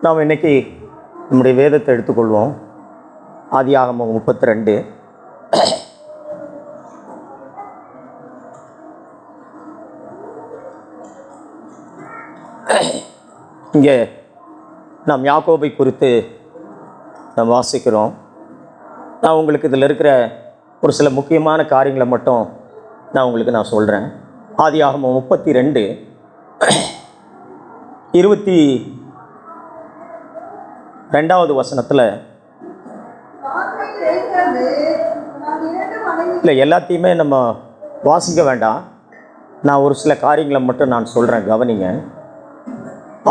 நாம் இன்றைக்கி நம்முடைய வேதத்தை எடுத்துக்கொள்வோம். ஆதியாகமம் 32. இங்கே நாம் யாக்கோபை குறித்து நாம் வாசிக்கிறோம். நான் உங்களுக்கு இதில் இருக்கிற ஒரு சில முக்கியமான காரியங்களை மட்டும் நான் சொல்கிறேன். ஆதியாகமம் 32 22வது வசனத்தில் இல்லை, எல்லாத்தையுமே நம்ம வாசிக்க வேண்டாம். நான் ஒரு சில காரியங்களை மட்டும் நான் சொல்கிறேன், கவனிங்க.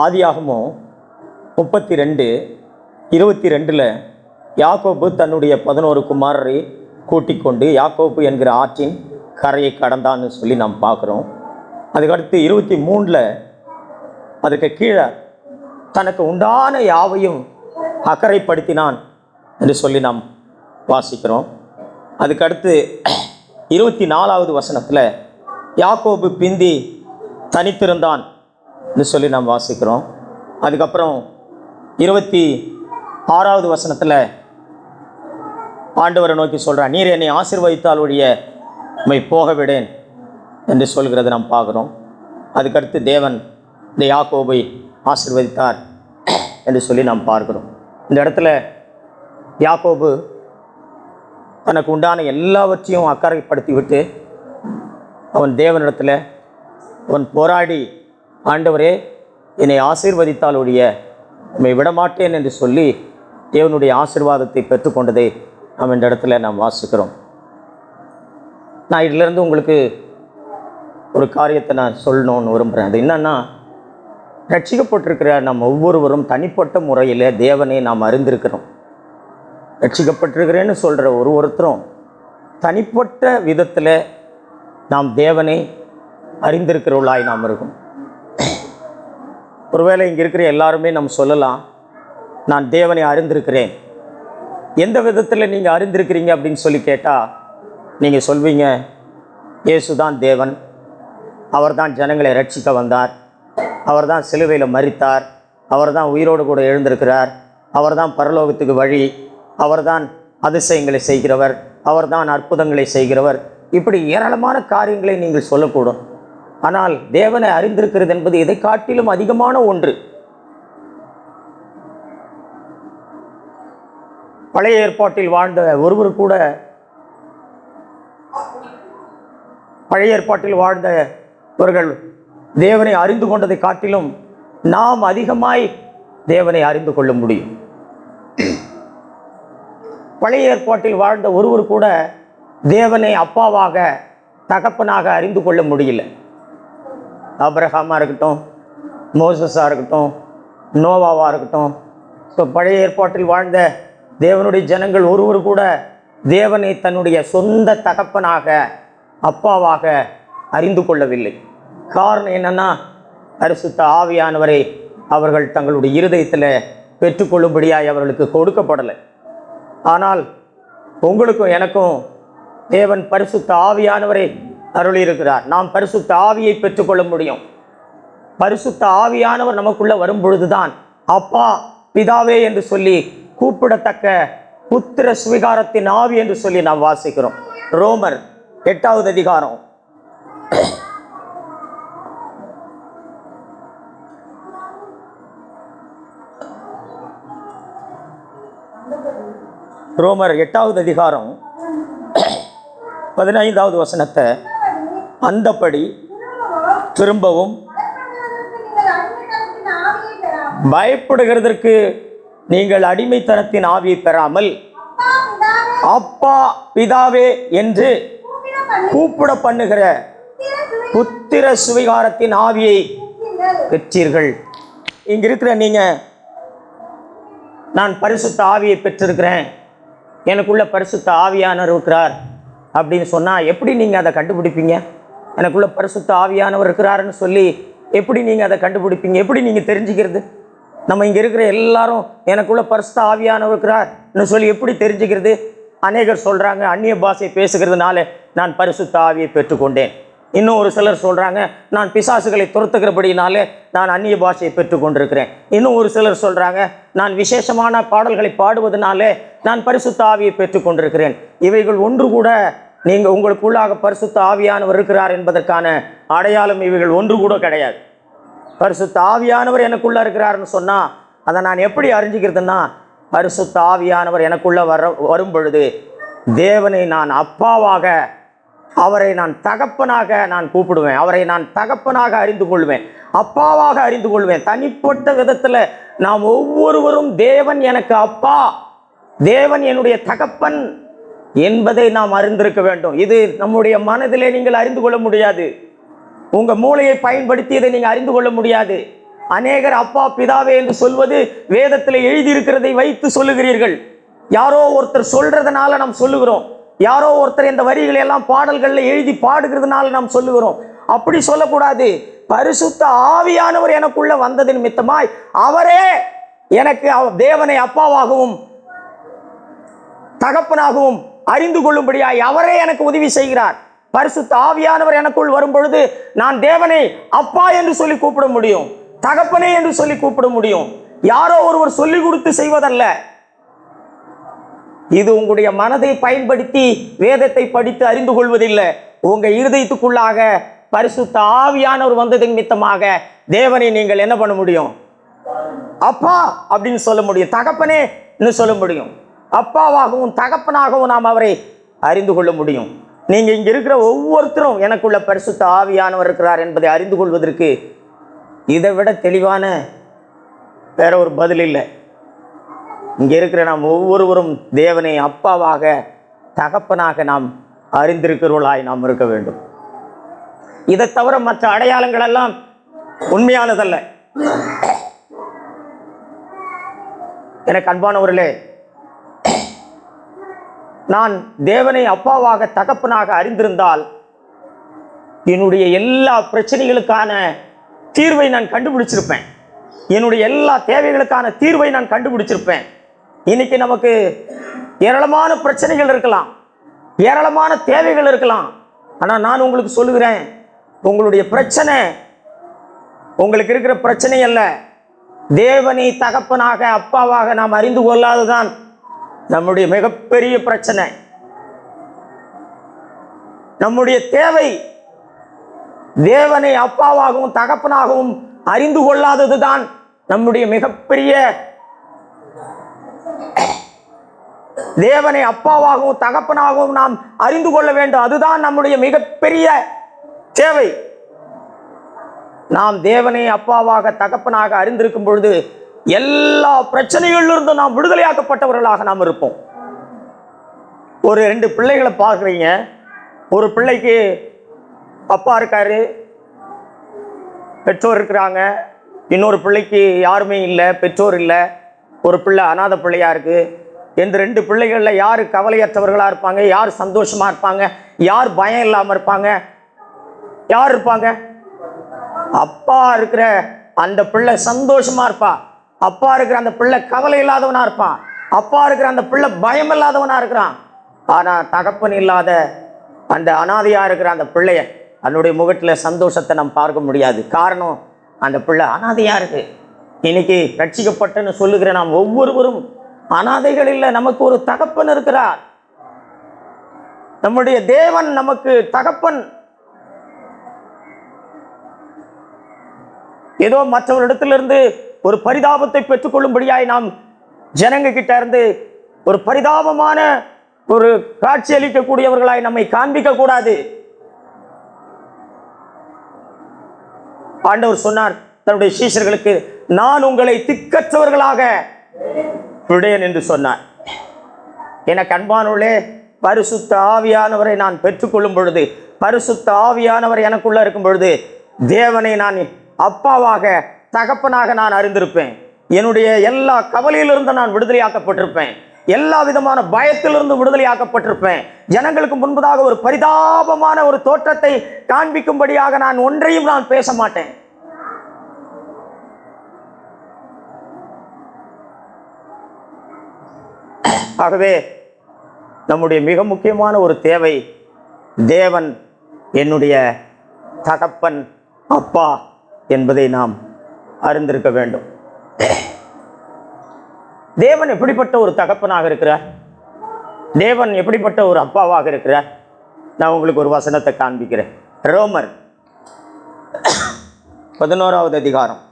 ஆதியாகமம் 32:22 யாக்கோபு தன்னுடைய 11 குமாரரை கூட்டிக் கொண்டு யாக்கோபு என்கிற ஆற்றின் கரையை கடந்தான்னு சொல்லி நாம் பார்க்குறோம். அதுக்கடுத்து 23 அதுக்கு கீழே தனக்கு உண்டான யாவையும் அக்கறைப்படுத்தினான் என்று சொல்லி நாம் வாசிக்கிறோம். அதுக்கடுத்து 24வது வசனத்தில் யாக்கோபு பிந்தி தனித்திருந்தான் என்று சொல்லி நாம் வாசிக்கிறோம். அதுக்கப்புறம் 26வது வசனத்தில் ஆண்டவரை நோக்கி சொல்கிறான், நீர் என்னை ஆசீர்வதித்தால் ஒழிய உம்மை போக விடேன் என்று சொல்கிறத நாம் பார்க்குறோம். அதுக்கடுத்து தேவன் இந்த யாக்கோபை ஆசீர்வதித்தார் என்று சொல்லி நாம் பார்க்குறோம். இந்த இடத்துல யாக்கோபு தனக்கு உண்டான எல்லாவற்றையும் அக்கறைப்படுத்தி விட்டு அவன் தேவனிடத்தில் அவன் போராடி, ஆண்டவரே என்னை ஆசீர்வதித்தால் ஒழிய உம்மை விடமாட்டேன் என்று சொல்லி தேவனுடைய ஆசீர்வாதத்தை பெற்றுக்கொண்டதை நாம் இந்த இடத்துல நாம் வாசிக்கிறோம். நான் இதிலிருந்து உங்களுக்கு ஒரு காரியத்தை நான் சொல்லணும்னு விரும்புகிறேன். அது என்னன்னா, ரட்சிக்கப்பட்டிருக்கிற நம்ம ஒவ்வொருவரும் தனிப்பட்ட முறையில் தேவனை நாம் அறிந்திருக்கிறோம். ரட்சிக்கப்பட்டிருக்கிறேன்னு சொல்கிற ஒருத்தரும் தனிப்பட்ட விதத்தில் நாம் தேவனை அறிந்திருக்கிறவர்களாய் நாம் இருக்கும். ஒருவேளை இங்கே இருக்கிற எல்லாருமே நம்ம சொல்லலாம், நான் தேவனை அறிந்திருக்கிறேன். எந்த விதத்தில் நீங்கள் அறிந்திருக்கிறீங்க அப்படின்னு சொல்லி கேட்டால் நீங்கள் சொல்வீங்க, இயேசு தான் தேவன், அவர் தான் ஜனங்களை ரட்சிக்க வந்தார், அவர் தான் சிலுவையில் மரித்தார், அவர் தான் உயிரோடு கூட எழுந்திருக்கிறார், அவர் தான் பரலோகத்துக்கு வழி, அவர் தான் அதிசயங்களை செய்கிறவர், அவர் தான் அற்புதங்களை செய்கிறவர். இப்படி ஏராளமான காரியங்களை நீங்கள் சொல்லக்கூடும். ஆனால் தேவனை அறிந்திருக்கிறது என்பது இதை காட்டிலும் அதிகமான ஒன்று. பழைய ஏற்பாட்டில் வாழ்ந்த ஒருவர் கூட, பழைய ஏற்பாட்டில் வாழ்ந்தவர்கள் தேவனை அறிந்து கொண்டதை காட்டிலும் நாம் அதிகமாய் தேவனை அறிந்து கொள்ள முடியும். பழைய ஏற்பாட்டில் வாழ்ந்த ஒருவர் கூட தேவனை அப்பாவாக தகப்பனாக அறிந்து கொள்ள முடியல. ஆபிரகாமாக இருக்கட்டும், மோசஸாக இருக்கட்டும், நோவாவாக இருக்கட்டும். ஸோ பழைய ஏற்பாட்டில் வாழ்ந்த தேவனுடைய ஜனங்கள் ஒருவர் கூட தேவனை தன்னுடைய சொந்த தகப்பனாக அப்பாவாக அறிந்து கொள்ளவில்லை. காரணம் என்னன்னா, பரிசுத்த ஆவியானவரை அவர்கள் தங்களுடைய இருதயத்தில் பெற்றுக்கொள்ளும்படியாய் அவர்களுக்கு கொடுக்கப்படலை. ஆனால் உங்களுக்கும் எனக்கும் தேவன் பரிசுத்த ஆவியானவரை அருளியிருக்கிறார். நாம் பரிசுத்த ஆவியை பெற்றுக்கொள்ள முடியும். பரிசுத்த ஆவியானவர் நமக்குள்ளே வரும் பொழுதுதான் அப்பா பிதாவே என்று சொல்லி கூப்பிடத்தக்க புத்திர சுவிகாரத்தின் ஆவி என்று சொல்லி நாம் வாசிக்கிறோம். ரோமர் 8வது அதிகாரம் ரோமர் 8வது அதிகாரம் 15வது வசனத்தை அந்தபடி திரும்பவும் பயப்படுகிறதற்கு நீங்கள் அடிமைத்தனத்தின் ஆவியை பெறாமல் அப்பா பிதாவே என்று கூப்பிட பண்ணுகிற புத்திர சுவிகாரத்தின் ஆவியை பெற்றீர்கள். இங்க இருக்கிற நீங்க, நான் பரிசுத்த ஆவியை பெற்றிருக்கிறேன், எனக்குள்ள பரிசுத்த ஆவியானவர் இருக்கிறார் அப்படின்னு சொன்னால் எப்படி நீங்கள் அதை கண்டுபிடிப்பீங்க? எனக்குள்ள பரிசுத்த ஆவியானவர் இருக்கிறாருன்னு சொல்லி எப்படி நீங்கள் அதை கண்டுபிடிப்பீங்க? எப்படி நீங்கள் தெரிஞ்சுக்கிறது? நம்ம இங்கே இருக்கிற எல்லாரும் எனக்குள்ள பரிசுத்த ஆவியானவர் இருக்கிறார்னு சொல்லி எப்படி தெரிஞ்சுக்கிறது? அநேகர் சொல்கிறாங்க, அந்நிய பாஷை பேசுகிறதுனால நான் பரிசுத்த ஆவியை பெற்றுக்கொண்டேன். இன்னும் ஒரு சிலர் சொல்கிறாங்க, நான் பிசாசுகளை துரத்துகிறபடினாலே நான் அந்நிய பாஷையை பெற்றுக்கொண்டிருக்கிறேன். இன்னும் ஒரு சிலர் சொல்கிறாங்க, நான் விசேஷமான பாடல்களை பாடுவதனாலே நான் பரிசுத்த ஆவியை பெற்றுக்கொண்டிருக்கிறேன். இவைகள் ஒன்று கூட நீங்கள் உங்களுக்குள்ளாக பரிசுத்த ஆவியானவர் இருக்கிறார் என்பதற்கான அடையாளம் இவைகள் ஒன்று கூட கிடையாது. பரிசுத்த ஆவியானவர் எனக்குள்ளே இருக்கிறாருன்னு சொன்னால் அதை நான் எப்படி அறிஞ்சிக்கிறதுன்னா, பரிசுத்த ஆவியானவர் எனக்குள்ளே வரும் பொழுது தேவனை நான் அப்பாவாக, அவரை நான் தகப்பனாக நான் கூப்பிடுவேன். அவரை நான் தகப்பனாக அறிந்து கொள்வேன், அப்பாவாக அறிந்து கொள்வேன். தனிப்பட்ட விதத்தில் நாம் ஒவ்வொருவரும் தேவன் எனக்கு அப்பா, தேவன் என்னுடைய தகப்பன் என்பதை நாம் அறிந்திருக்க வேண்டும். இது நம்முடைய மனதிலே நீங்கள் அறிந்து கொள்ள முடியாது. உங்கள் மூளையை பயன்படுத்தி இதை நீங்கள் அறிந்து கொள்ள முடியாது. அநேகர் அப்பா பிதாவே என்று சொல்வது வேதத்தில் எழுதியிருக்கிறதை வைத்து சொல்லுகிறீர்கள். யாரோ ஒருத்தர் சொல்றதுனால நாம் சொல்லுகிறோம். யாரோ ஒருத்தர் இந்த வரிகளை எல்லாம் பாடல்களில் எழுதி பாடுகிறதுனால நாம் சொல்லுகிறோம். அப்படி சொல்லக்கூடாது. பரிசுத்த ஆவியானவர் எனக்குள்ள வந்தது நிமித்தமாய் அவரே எனக்கு தேவனை அப்பாவாகவும் தகப்பனாகவும் அறிந்து கொள்ளும்படியாய் அவரே எனக்கு உதவி செய்கிறார். பரிசுத்த ஆவியானவர் எனக்குள் வரும் பொழுது நான் தேவனை அப்பா என்று சொல்லி கூப்பிட முடியும், தகப்பனே என்று சொல்லி கூப்பிட முடியும். யாரோ ஒருவர் சொல்லிக் கொடுத்து செய்வதல்ல. இது உங்களுடைய மனதை பயன்படுத்தி வேதத்தை படித்து அறிந்து கொள்வதில்லை. உங்க இருதயத்துக்குள்ளாக பரிசுத்த ஆவியானவர் வந்ததின் நிமித்தமாக தேவனை நீங்கள் என்ன பண்ண முடியும்? அப்பா அப்படின்னு சொல்ல முடியும், தகப்பனே சொல்ல முடியும். அப்பாவாகவும் தகப்பனாகவும் நாம் அவரை அறிந்து கொள்ள முடியும். நீங்க இங்க இருக்கிற ஒவ்வொருத்தரும் எனக்குள்ள பரிசுத்த ஆவியானவர் இருக்கிறார் என்பதை அறிந்து கொள்வதற்கு இதை விட தெளிவான வேற ஒரு பதில் இல்லை. இங்கே இருக்கிற நாம் ஒவ்வொருவரும் தேவனை அப்பாவாக தகப்பனாக நாம் அறிந்திருக்கிறவர்களாய் நாம் இருக்க வேண்டும். இதை தவிர மற்ற அடையாளங்கள் எல்லாம் உண்மையானதல்ல. எனக்கு அன்பானவர்களே, நான் தேவனை அப்பாவாக தகப்பனாக அறிந்திருந்தால் என்னுடைய எல்லா பிரச்சனைகளுக்கான தீர்வை நான் கண்டுபிடிச்சிருப்பேன். என்னுடைய எல்லா தேவைகளுக்கான தீர்வை நான் கண்டுபிடிச்சிருப்பேன். இன்னைக்கு நமக்கு ஏராளமான பிரச்சனைகள் இருக்கலாம், ஏராளமான தேவைகள் இருக்கலாம். ஆனால் நான் உங்களுக்கு சொல்லுகிறேன், உங்களுடைய பிரச்சனை உங்களுக்கு இருக்கிற பிரச்சனை அல்ல. தேவனை தகப்பனாக அப்பாவாக நாம் அறிந்து கொள்ளாததான் நம்முடைய மிகப்பெரிய பிரச்சனை. நம்முடைய தேவை தேவனை அப்பாவாகவும் தகப்பனாகவும் அறிந்து கொள்ளாததுதான் நம்முடைய மிகப்பெரிய. தேவனை அப்பாவாகவும் தகப்பனாகவும் நாம் அறிந்து கொள்ள வேண்டும். அதுதான் நம்முடைய மிகப்பெரிய தேவை. நாம் தேவனை அப்பாவாக தகப்பனாக அறிந்திருக்கும் பொழுது எல்லா பிரச்சனைகளிலிருந்து நாம் விடுதலையாக்கப்பட்டவர்களாக நாம் இருப்போம். ஒரு 2 பிள்ளைகளை பார்க்குறீங்க. ஒரு பிள்ளைக்கு அப்பா இருக்காரு, பெற்றோர் இருக்கிறாங்க. இன்னொரு பிள்ளைக்கு யாருமே இல்லை, பெற்றோர் இல்லை. ஒரு பிள்ளை அநாத பிள்ளையா இருக்கு. இந்த 2 பிள்ளைகளில் யார் கவலையற்றவர்களாக இருப்பாங்க, யார் சந்தோஷமாக இருப்பாங்க, யார் பயம் இல்லாமல் இருப்பாங்க, யார் இருப்பாங்க? அப்பா இருக்கிற அந்த பிள்ளை சந்தோஷமா இருப்பா. அப்பா இருக்கிற அந்த பிள்ளை கவலை இல்லாதவனா இருப்பான். அப்பா இருக்கிற அந்த பிள்ளை பயம் இல்லாதவனா இருக்கிறான். ஆனா தகப்பன் இல்லாத அந்த அனாதையா இருக்கிற அந்த பிள்ளைய அதனுடைய முகத்துல சந்தோஷத்தை நாம் பார்க்க முடியாது. காரணம், அந்த பிள்ளை அனாதையா இருக்கு. இன்னைக்கு ரட்சிக்கப்பட்டன்னு சொல்லுகிற நாம் ஒவ்வொருவரும் அனாதைகள் இல்லை, நமக்கு ஒரு தகப்பன் இருக்கிறார். நம்முடைய தேவன் நமக்கு தகப்பன். ஏதோ மற்றவரிடத்திலிருந்து ஒரு பரிதாபத்தை பெற்றுக்கொள்ளும்படியாய் நாம் ஜனங்க கிட்ட இருந்து ஒரு பரிதாபமான ஒரு காட்சி அளிக்கக்கூடியவர்களாய் நம்மை காண்பிக்க கூடாது. ஆண்டவர் சொன்னார் தன்னுடைய சீஷர்களுக்கு, நான் உங்களை திக்கற்றவர்களாக விடேன் என்று சொன்னார். எனக்கு அன்பானவர்களே, பரிசுத்த ஆவியானவரை நான் பெற்றுக்கொள்ளும் பொழுது, பரிசுத்த ஆவியானவர் எனக்குள்ள இருக்கும் பொழுது தேவனை நான் அப்பாவாக தகப்பனாக நான் அறிந்திருப்பேன். என்னுடைய எல்லா கவலையிலிருந்து நான் விடுதலையாக்கப்பட்டிருப்பேன். எல்லா விதமான பயத்திலிருந்து விடுதலையாக்கப்பட்டிருப்பேன். ஜனங்களுக்கு முன்பதாக ஒரு பரிதாபமான ஒரு தோற்றத்தை காண்பிக்கும்படியாக நான் ஒன்றையும் நான் பேச மாட்டேன். ஆகவே நம்முடைய மிக முக்கியமான ஒரு தேவை, தேவன் என்னுடைய தகப்பன், அப்பா என்பதை நாம் அறிந்திருக்க வேண்டும். தேவன் எப்படிப்பட்ட ஒரு தகப்பனாக இருக்கிறார்? தேவன் எப்படிப்பட்ட ஒரு அப்பாவாக இருக்கிறார்? நான் உங்களுக்கு ஒரு வசனத்தை காண்பிக்கிறேன். ரோமர் 11வது அதிகாரம்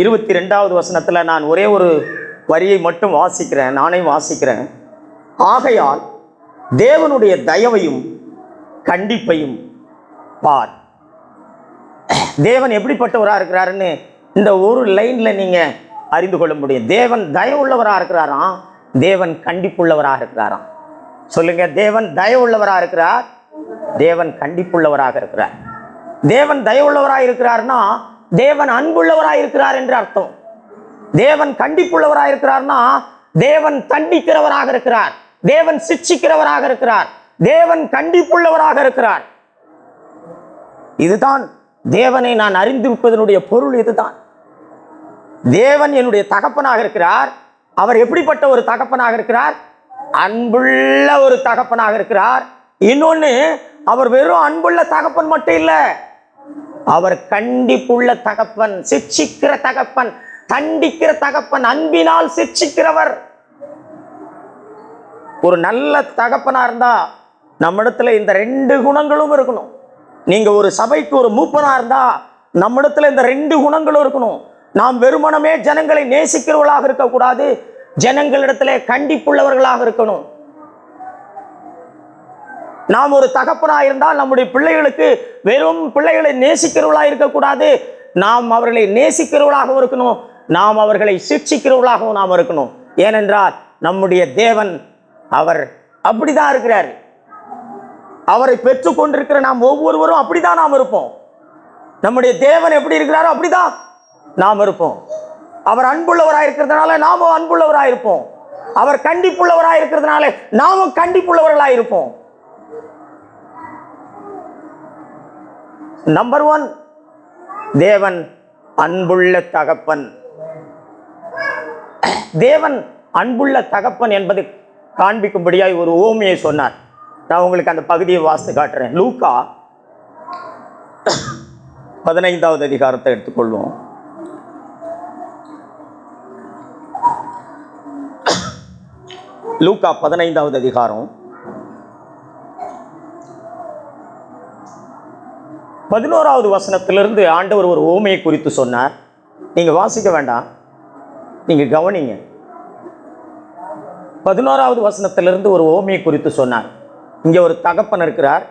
22வது வசனத்தில் நான் ஒரே ஒரு வரியை மட்டும் வாசிக்கிறேன். நானே வாசிக்கிறேன். ஆகையால் தேவனுடைய தயவையும் கண்டிப்பையும் பார். தேவன் எப்படிப்பட்டவராக இருக்கிறாருன்னு இந்த ஒரு லைனில் நீங்கள் அறிந்து கொள்ள முடியும். தேவன் தயவுள்ளவராக இருக்கிறாராம், தேவன் கண்டிப்புள்ளவராக இருக்கிறாராம். சொல்லுங்க, தேவன் தயவுள்ளவராக இருக்கிறார், தேவன் கண்டிப்புள்ளவராக இருக்கிறார். தேவன் தயவுள்ளவராக இருக்கிறார்னா தேவன் அன்புள்ளவராக இருக்கிறார் என்று அர்த்தம். தேவன் கண்டிப்புள்ளவராக இருக்கிறார்னா தேவன் தண்டிக்கிறவராக இருக்கிறார், தேவன் சிட்சிக்கிறவராக இருக்கிறார், தேவன் கண்டிப்புள்ளவராக இருக்கிறார். இதுதான் தேவனை நான் அறிந்திருப்பதனுடைய பொருள். இதுதான் தேவன் என்னுடைய தகப்பனாக இருக்கிறார். அவர் எப்படிப்பட்ட ஒரு தகப்பனாக இருக்கிறார்? அன்புள்ள ஒரு தகப்பனாக இருக்கிறார். இன்னொன்னு, அவர் வெறும் அன்புள்ள தகப்பன் மட்டும் இல்ல, அவர் கண்டிப்புள்ள தகப்பன், சிட்சிக்கிற தகப்பன், தண்டிக்கிற தகப்பன், அன்பினால் சிட்சிக்கிறவர். ஒரு நல்ல தகப்பனா இருந்தா நம்மிடத்துல இந்த 2 குணங்களும் இருக்கணும். நீங்க ஒரு சபைக்கு ஒரு மூப்பனா இருந்தா நம்மிடத்துல இந்த 2 குணங்களும் இருக்கணும். நாம் வெறுமனமே ஜனங்களை நேசிக்கிறவர்களாக இருக்கக்கூடாது, ஜனங்களிடத்திலே கண்டிப்புள்ளவர்களாக இருக்கணும். நாம் ஒரு தகப்பனாக இருந்தால் நம்முடைய பிள்ளைகளுக்கு வெறும் பிள்ளைகளை நேசிக்கிறவர்களாக இருக்கக்கூடாது, நாம் அவர்களை நேசிக்கிறவர்களாகவும் இருக்கணும், நாம் அவர்களை சிட்சிக்கிறவர்களாகவும் நாம் இருக்கணும். ஏனென்றால் நம்முடைய தேவன் அவர் அப்படிதான் இருக்கிறார். அவரை பெற்றுக் கொண்டிருக்கிற நாம் ஒவ்வொருவரும் அப்படிதான் நாம் இருப்போம். நம்முடைய தேவன் எப்படி இருக்கிறாரோ அப்படிதான் நாம் இருப்போம். அவர் அன்புள்ளவராக இருக்கிறதுனால நாமும் அன்புள்ளவராக இருப்போம். அவர் கண்டிப்புள்ளவராக இருக்கிறதுனால நாமும் கண்டிப்புள்ளவர்களாக இருப்போம். நம்பர் 1, தேவன் அன்புள்ள தகப்பன். தேவன் அன்புள்ள தகப்பன் என்பதை காண்பிக்கும்படியாய் ஒரு ஓமையை சொன்னார். நான் உங்களுக்கு அந்த பகுதியை வாசித்து காட்டுறேன். லூக்கா 15வது அதிகாரத்தை எடுத்துக்கொள்வோம். லூக்கா 15வது அதிகாரம் 11வது வசனத்திலிருந்து ஆண்டவர் ஒரு ஓமையை குறித்து சொன்னார். நீங்க வாசிக்க வேண்டாம், நீங்க கவனிங்க. 11வது வசனத்திலிருந்து ஒரு ஓமையை குறித்து சொன்னார். இங்கே ஒரு தகப்பன் இருக்கிறார்.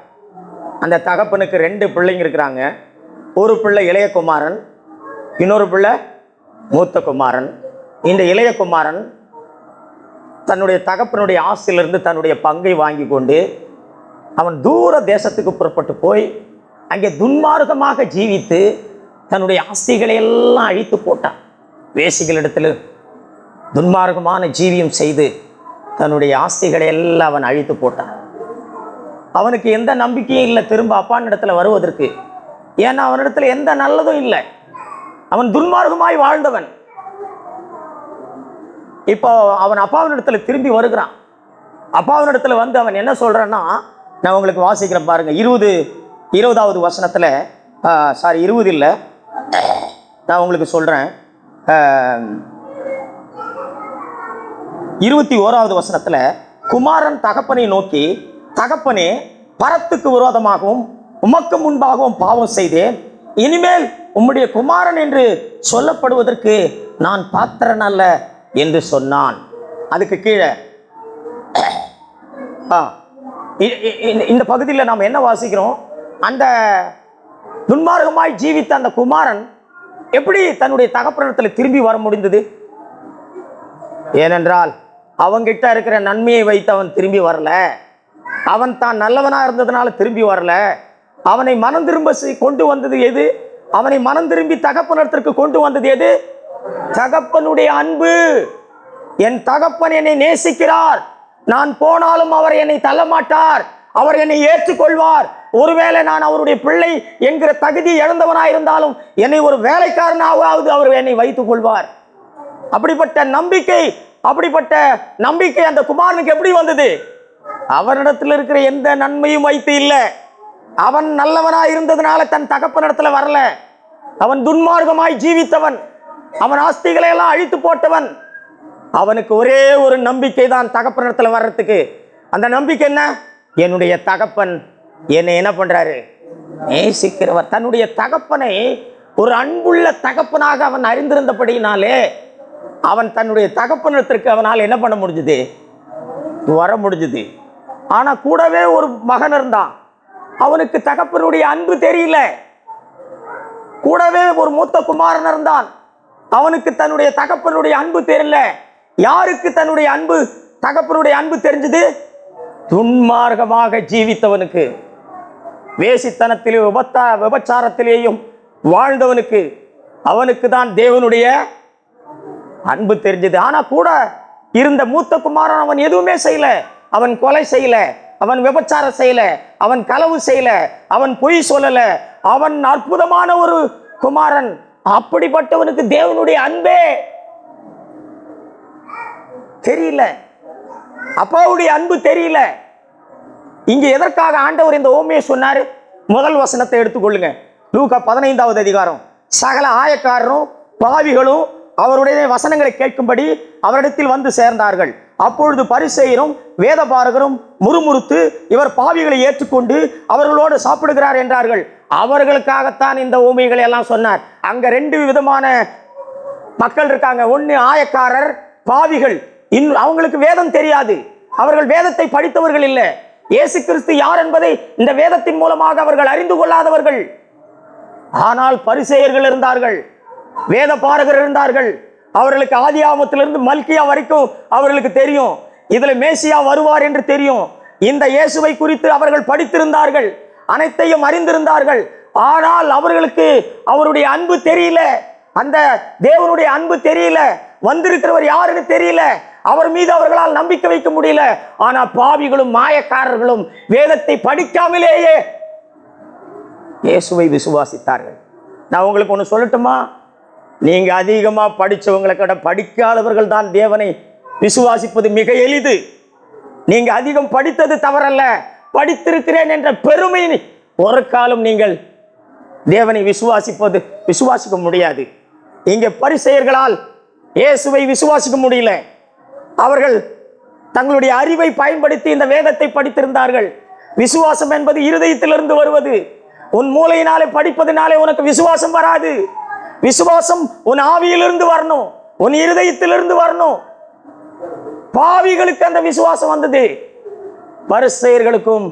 அந்த தகப்பனுக்கு 2 பிள்ளைங்க இருக்கிறாங்க. ஒரு பிள்ளை இளைய குமாரன், இன்னொரு பிள்ளை மூத்த குமாரன். இந்த இளைய குமாரன் தன்னுடைய தகப்பனுடைய ஆசையிலிருந்து தன்னுடைய பங்கை வாங்கி கொண்டு அவன் தூர தேசத்துக்கு புறப்பட்டு போய் அங்கே துன்மார்க்கமாக ஜீவித்து தன்னுடைய ஆஸ்திகளை எல்லாம் அழித்து போட்டான். வேசிகளிடத்தில் துன்மார்க்கமான ஜீவியம் செய்து தன்னுடைய ஆஸ்திகளை எல்லாம் அவன் அழித்து போட்டான். அவனுக்கு எந்த நம்பிக்கையும் இல்லை திரும்ப அப்பான் இடத்துல வருவதற்கு. ஏன்னா அவனிடத்துல எந்த நல்லதும் இல்லை. அவன் துன்மார்க்கமாய் வாழ்ந்தவன். இப்போ அவன் அப்பாவினிடத்துல திரும்பி வருகிறான். அப்பாவினிடத்துல வந்து அவன் என்ன சொல்றான்னா, நான் உங்களுக்கு வாசிக்கிறேன் பாருங்க. 20வது வசனத்துல 20 இல்லை, நான் உங்களுக்கு சொல்றேன். 21வது வசனத்துல குமாரன் தகப்பனை நோக்கி, தகப்பனே, பரத்துக்கு விரோதமாகவும் உமக்கு முன்பாகவும் பாவம் செய்தேன். இனிமேல் உம்முடைய குமாரன் என்று சொல்லப்படுவதற்கு நான் பாத்திரன் அல்ல என்று சொன்னான். அதுக்கு கீழே இந்த பகுதியில் நாம் என்ன வாசிக்கிறோம்? அந்த துன்மார்க்கமாய் ஜீவித்த அந்த குமாரன் எப்படி தன்னுடைய தகப்பனிடத்தில் திரும்பி வர முடிந்தது? ஏனென்றால் அவங்கிட்ட இருக்கிற நன்மையை வைத்து அவன் திரும்பி வரல. அவன் தான் நல்லவனாக இருந்ததுனால திரும்பி வரல. அவனை மனம் திரும்ப கொண்டு வந்தது எது? அவனை மனம் திரும்பி தகப்பனிடத்திற்கு கொண்டு வந்தது எது? தகப்பனுடைய அன்பு. என் தகப்பன் என்னை நேசிக்கிறார், நான் போனாலும் அவர் என்னை தள்ளமாட்டார், அவர் என்னை ஏற்றுக்கொள்வார். ஒருவேளை நான் அவருடைய பிள்ளை என்கிற தகுதி இழந்தவனாயிருந்தாலும் என்னை ஒரு வேலைக்காரனாவது அவர் என்னை வைத்துக் கொள்வார். அப்படிப்பட்ட நம்பிக்கை அந்த குமாரனுக்கு எப்படி வந்தது? அவரிடத்தில் இருக்கிற எந்த நன்மையும் வைத்து இல்லை, அவன் நல்லவனாய் இருந்ததுனால தன் தகப்பனிடத்துல வரல. அவன் துன்மார்க்கமாய் ஜீவித்தவன், அவன் ஆஸ்திகளை எல்லாம் அழித்து போட்டவன். அவனுக்கு ஒரே ஒரு நம்பிக்கை தான் தகப்பனிடத்துல வர்றதுக்கு. அந்த நம்பிக்கை என்ன? என்னுடைய தகப்பன் என்னை என்ன பண்றாரு? நேசிக்கிறவர். தன்னுடைய தகப்பனை ஒரு அன்புள்ள தகப்பனாக அவன் அறிந்திருந்தபடியினாலே அவன் தன்னுடைய தகப்பனிடத்திற்கு அவனால் என்ன பண்ண முடிஞ்சது? வர முடிஞ்சது. ஆனா கூடவே ஒரு மகன் இருந்தான். அவனுக்கு தகப்பனுடைய அன்பு தெரியல. கூடவே ஒரு மூத்த குமாரன் இருந்தான். அவனுக்கு தன்னுடைய தகப்பனுடைய அன்பு தெரியல. யாருக்கு தன்னுடைய அன்பு, தகப்பனுடைய அன்பு தெரிஞ்சது? துன்மார்க்கமாக ஜீவித்தவனுக்கு, வேசித்தனத்திலே விபச்சாரத்திலேயும் வாழ்ந்தவனுக்கு, அவனுக்கு தான் தேவனுடைய அன்பு தெரிஞ்சது. ஆனா கூட இருந்த மூத்த குமாரன் அவன் எதுவுமே செய்யல. அவன் கொலை செய்யல, அவன் விபச்சாரம் செய்யல, அவன் களவு செய்யல, அவன் பொய் சொல்லல. அவன் அற்புதமான ஒரு குமாரன். அப்படிப்பட்டவனுக்கு தேவனுடைய அன்பே தெரியல, அப்பாவுடைய அன்பு தெரியல. இங்க எதற்காக ஆண்டவர் இந்த ஓமையை சொன்னாரு? முதல் வசனத்தை எடுத்துக்கொள்ளுங்க. லூக்கா 15வது அதிகாரம். சகல ஆயக்காரரும் பாவிகளும் அவருடைய வசனங்களை கேட்கும்படி அவரிடத்தில் வந்து சேர்ந்தார்கள். அப்பொழுது பரிசேயரும் வேதபாரகரும் முறுமுறுத்து, இவர் பாவிகளை ஏற்றுக்கொண்டு அவர்களோடு சாப்பிடுகிறார் என்றார்கள். அவர்களுக்காகத்தான் இந்த ஓமைகளை எல்லாம் சொன்னார். அங்க 2 விதமான மக்கள் இருக்காங்க. ஒன்னு ஆயக்காரர், பாவிகள். அவங்களுக்கு வேதம் தெரியாது, அவர்கள் வேதத்தை படித்தவர்கள் இல்லை. இயேசு கிறிஸ்து யார் என்பதை இந்த வேதத்தின் மூலமாக அவர்கள் அறிந்து கொள்ளாதவர்கள். ஆனால் பரிசேயர்கள் இருந்தார்கள், வேத பாரகர் இருந்தார்கள். அவர்களுக்கு ஆதியாகமத்திலிருந்து மல்கியா வரைக்கும் அவர்களுக்கு தெரியும். இதுல மேசியா வருவார் என்று தெரியும். இந்த இயேசுவை குறித்து அவர்கள் படித்திருந்தார்கள், அனைத்தையும் அறிந்திருந்தார்கள். ஆனால் அவர்களுக்கு அவருடைய அன்பு தெரியல, அந்த தேவனுடைய அன்பு தெரியல, வந்திருக்கிறவர் யாருன்னு தெரியல, அவர் மீது அவர்களால் நம்பிக்கை வைக்க முடியல. ஆனா பாவிகளும் மாயக்காரர்களும் வேதத்தை படிக்காமலேயே இயேசுவை விசுவாசித்தார்கள். நான் உங்களுக்கு ஒன்று சொல்லட்டுமா? நீங்க அதிகமா படிச்சவங்களை விட படிக்காதவர்கள் தான் தேவனை விசுவாசிப்பது மிக எளிது. நீங்க அதிகம் படித்தது தவறல்ல, படித்திருக்கிறேன் என்ற பெருமை ஒரு காலம் நீங்கள் தேவனை விசுவாசிக்க முடியாது. இங்க பரிசேயர்களால் இயேசுவை விசுவாசிக்க முடியல. அவர்கள் தங்களுடைய அறிவை பயன்படுத்தி இந்த வேதத்தை படித்திருந்தார்கள். விசுவாசம் என்பது இருதயத்திலிருந்து வருவது. உன் மூளையினாலே படிப்பதினாலே உனக்கு விசுவாசம் வராது. விசுவாசம் உன் ஆவியிலிருந்து வரணும், உன் இருதயத்திலிருந்து வரணும். பாவிகளுக்கு அந்த விசுவாசம் வந்தது, பரிசேயர்களுக்கும்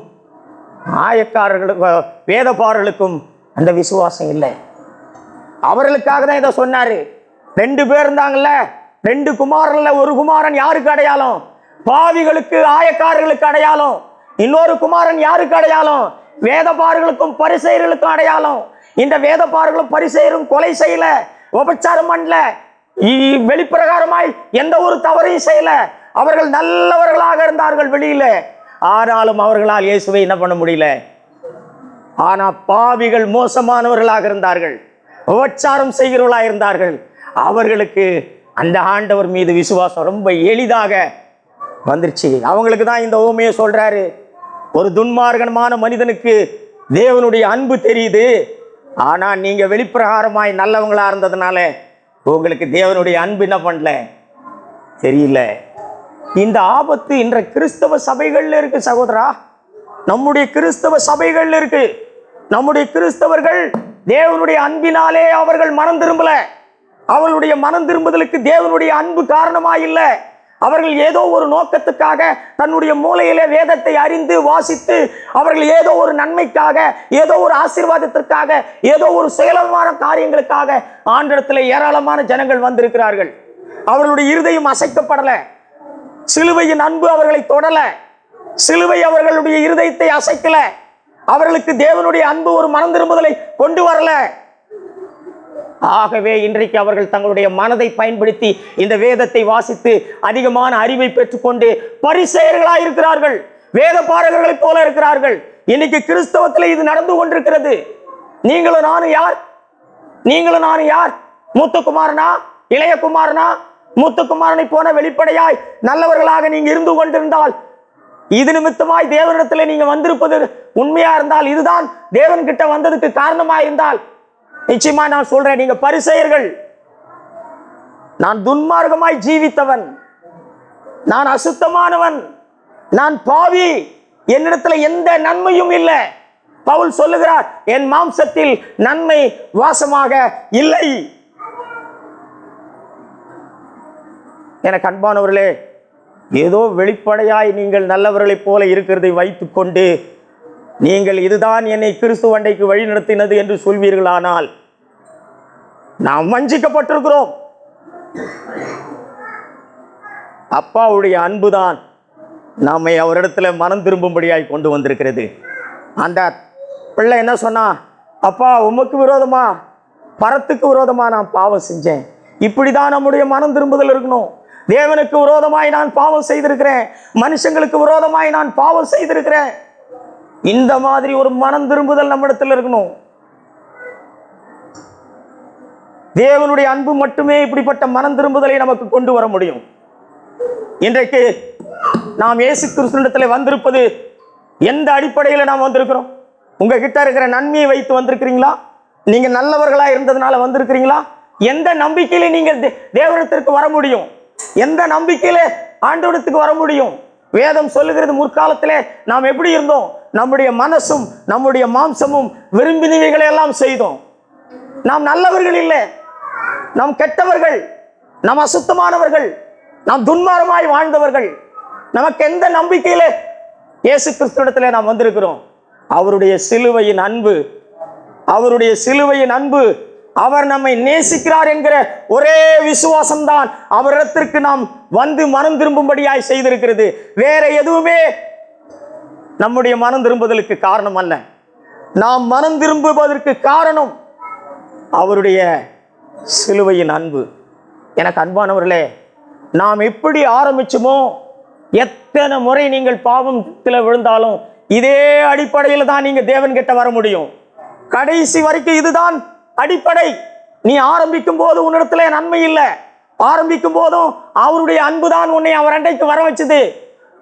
ஆயக்காரர்களுக்கும் வேதபாரர்களுக்கும் அந்த விசுவாசம் இல்லை. அவர்களுக்காக தான் இதை சொன்னாரு. 2 பேர் இருந்தாங்கல்ல, 2 குமாரன்ல ஒரு குமாரன் யாருக்கு அடையாளம்? பாவிகளுக்கு ஆயக்காரர்களுக்கு அடையாளம். இன்னொரு குமாரன் யாருக்கு அடையாளம்? வேதபாரர்களுக்கும் பரிசேயர்களுக்கும் அடையாளம். இந்த வேதபாரர்களும் பரிசேயரும் கொலை செய்யல, உபச்சாரம் பண்ணல, வெளிப்பிரகாரமாய் எந்த ஒரு தவறையும் செய்யல. அவர்கள் நல்லவர்களாக இருந்தார்கள் வெளியில. ஆனாலும் அவர்களால் இயேசுவை என்ன பண்ண முடியல. ஆனா பாவிகள் மோசமானவர்களாக இருந்தார்கள், உபச்சாரம் செய்கிறவர்களாக இருந்தார்கள். அவர்களுக்கு அந்த ஆண்டவர் மீது விசுவாசம் ரொம்ப எளிதாக வந்துருச்சு. அவங்களுக்கு தான் இந்த ஓமையை சொல்றாரு. ஒரு துன்மார்க்கமான மனிதனுக்கு தேவனுடைய அன்பு தெரியுது, ஆனா நீங்க வெளிப்பிரகாரமாய் நல்லவங்களா இருந்ததுனால உங்களுக்கு தேவனுடைய அன்பு என்ன பண்ணல, தெரியல. இந்த ஆபத்து இன்ற கிறிஸ்தவ சபைகள்ல இருக்கு சகோதரா. நம்முடைய கிறிஸ்தவ சபைகள்ல இருக்கு. நம்முடைய கிறிஸ்தவர்கள் தேவனுடைய அன்பினாலே அவர்கள் மனம் திரும்பல. அவர்களுடைய மனம் திரும்புதலுக்கு தேவனுடைய அன்பு காரணமா இல்லை. அவர்கள் ஏதோ ஒரு நோக்கத்துக்காக தன்னுடைய மூலையிலே வேதத்தை அறிந்து வாசித்து அவர்கள் ஏதோ ஒரு நன்மைக்காக, ஏதோ ஒரு ஆசீர்வாதத்திற்காக, ஏதோ ஒரு செயலமான காரியங்களுக்காக ஆண்டவரிடத்தில் ஏராளமான ஜனங்கள் வந்திருக்கிறார்கள். அவர்களுடைய இருதயம் அசைக்கப்படல, சிலுவையின் அன்பு அவர்களை தொடல, சிலுவை அவர்களுடைய இருதயத்தை அசைக்கல, அவர்களுக்கு தேவனுடைய அன்பு ஒரு மனம் திரும்புதலை கொண்டு வரல. ஆகவே இன்றைக்கு அவர்கள் தங்களுடைய மனதை பயன்படுத்தி இந்த வேதத்தை வாசித்து அதிகமான அறிவை பெற்றுக்கொண்டு பரிசேயர்களாக இருக்கிறார்கள், வேத பாரகர்களைப் போல இருக்கிறார்கள். இன்னைக்கு கிறிஸ்தவத்தில் இது நடந்து கொண்டிருக்கிறது. நீங்களும் நானும் யார்? நீங்களும் நானும் யார்? மூத்த குமாரனா, இளைய குமாரனா? மூத்த குமாரனை போன வெளிப்படையாய் நல்லவர்களாக நீங்க இருந்து கொண்டிருந்தால் இது நிமித்தமாய் தேவனிடத்தில் நீங்க வந்திருப்பது உண்மையா இருந்தால், இதுதான் தேவன் கிட்ட வந்ததுக்கு காரணமா இருந்தால், நிச்சயமா நான் சொல்றேன், நீங்க பரிசேயர்கள். நான் துன்மார்க்கமாய் ஜீவித்தவன், நான் அசுத்தமானவன், நான் பாவி, என்னிடத்துல எந்த நன்மையும் இல்லை. பவுல் சொல்லுகிறார், என் மாம்சத்தில் நன்மை வாசமாக இல்லை. எனக்கு அன்பானவர்களே, ஏதோ வெளிப்படையாய் நீங்கள் நல்லவர்களைப் போல இருக்கிறதை வைத்துக் கொண்டு நீங்கள் இதுதான் என்னை கிறிஸ்துவ அண்டைக்கு வழி நடத்தினது என்று சொல்வீர்களானால் நாம் வஞ்சிக்கப்பட்டிருக்கிறோம். அப்பாவுடைய அன்புதான் நம்மை அவரிடத்துல மனம் திரும்பும்படியாய் கொண்டு வந்திருக்கிறது. அந்த பிள்ளை என்ன சொன்னா, அப்பா உமக்கு விரோதமா, பரத்துக்கு விரோதமா நான் பாவம் செஞ்சேன். இப்படிதான் நம்முடைய மனம் திரும்புதல் இருக்கணும். தேவனுக்கு விரோதமாய் நான் பாவம் செய்திருக்கிறேன், மனுஷங்களுக்கு விரோதமாய் நான் பாவம் செய்திருக்கிறேன். இந்த மாதிரி ஒரு மனம் திரும்புதல் நம்மிடத்தில் இருக்கணும். தேவனுடைய அன்பு மட்டுமே இப்படிப்பட்ட மனம் திரும்புதலை நமக்கு கொண்டு வர முடியும். இன்றைக்கு நாம் இயேசு கிறிஸ்துவிடத்தில் வந்திருப்பது எந்த அடிப்படையில் நாம் வந்திருக்கிறோம்? உங்ககிட்ட இருக்கிற நன்மையை வைத்து வந்திருக்கிறீங்களா? நீங்க நல்லவர்களா இருந்ததுனால வந்திருக்கிறீங்களா? எந்த நம்பிக்கையில நீங்க தேவனிடத்திற்கு வர முடியும்? எந்த நம்பிக்கையில ஆண்டவரிடத்துக்கு வர முடியும்? வேதம் சொல்லுகிறது, முற்காலத்திலே நாம் எப்படி இருந்தோம்? நம்முடைய மனசும் நம்முடைய மாம்சமும் விரும்பினவைகளை எல்லாம் செய்தோம். நாம் நல்லவர்கள் இல்லை, நாம் கெட்டவர்கள், நாம் அசுத்தமானவர்கள், நாம் துன்மார்க்கமாய் வாழ்ந்தவர்கள். நமக்கு எந்த நம்பிக்கையில இயேசு கிறிஸ்துவிடத்தில் நாம் வந்திருக்கிறோம்? அவருடைய சிலுவையின் அன்பு, அவருடைய சிலுவையின் அன்பு, அவர் நம்மை நேசிக்கிறார் என்கிற ஒரே விசுவாசம்தான் அவரிடத்திற்கு நாம் வந்து மனம் திரும்பும்படியாய் செய்திருக்கிறது. வேற எதுவுமே நம்முடைய மனம் திரும்புதலுக்கு காரணம் அல்ல. நாம் மனம் திரும்புவதற்கு காரணம் அவருடைய சிலுவையின் அன்பு. எனக்கு அன்பானவர்களே, நாம் எப்படி ஆரம்பிச்சோமோ, எத்தனை முறை நீங்கள் பாவத்தில் விழுந்தாலும் இதே அடிப்படையில் தான் நீங்க தேவன் கிட்ட வர முடியும். கடைசி வரைக்கும் இதுதான் அடிப்படை. நீ ஆரம்பிக்கும் போது உன்னிடத்துல நன்மை இல்லை, ஆரம்பிக்கும் போதும் அவருடைய அன்பு தான் உன்னை அவர் அண்டைக்கு வர வச்சது.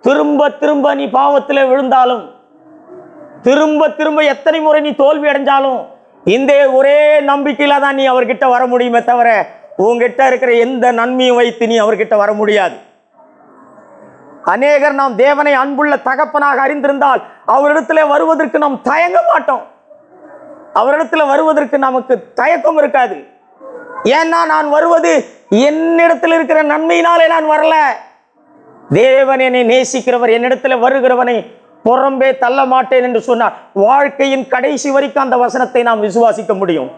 திரும்ப திரும்ப நீ பாவத்தில் விழுந்தாலும், திரும்ப திரும்ப எத்தனை முறை நீ தோல்வி அடைஞ்சாலும், இந்த ஒரே நம்பிக்கையில தான் நீ அவர்கிட்ட வர முடியுமே தவிர உங்ககிட்ட இருக்கிற எந்த நன்மையும் வைத்து நீ அவர்கிட்ட வர முடியாது. அநேகர் நாம் தேவனை அன்புள்ள தகப்பனாக அறிந்திருந்தால் அவரிடத்துல வருவதற்கு நாம் தயங்க மாட்டோம். அவரிடத்துல வருவதற்கு நமக்கு தயக்கம் இருக்காது. ஏன்னா நான் வருவது என்னிடத்தில் இருக்கிற நன்மையினாலே நான் வரல. தேவன் என்னை நேசிக்கிறவர், என்னிடத்துல வருகிறவனை புறம்பே தள்ள மாட்டேன் என்று சொன்னார். வாழ்க்கையின் கடைசி வரைக்கும் அந்த வசனத்தை நாம் விசுவாசிக்க முடியும்.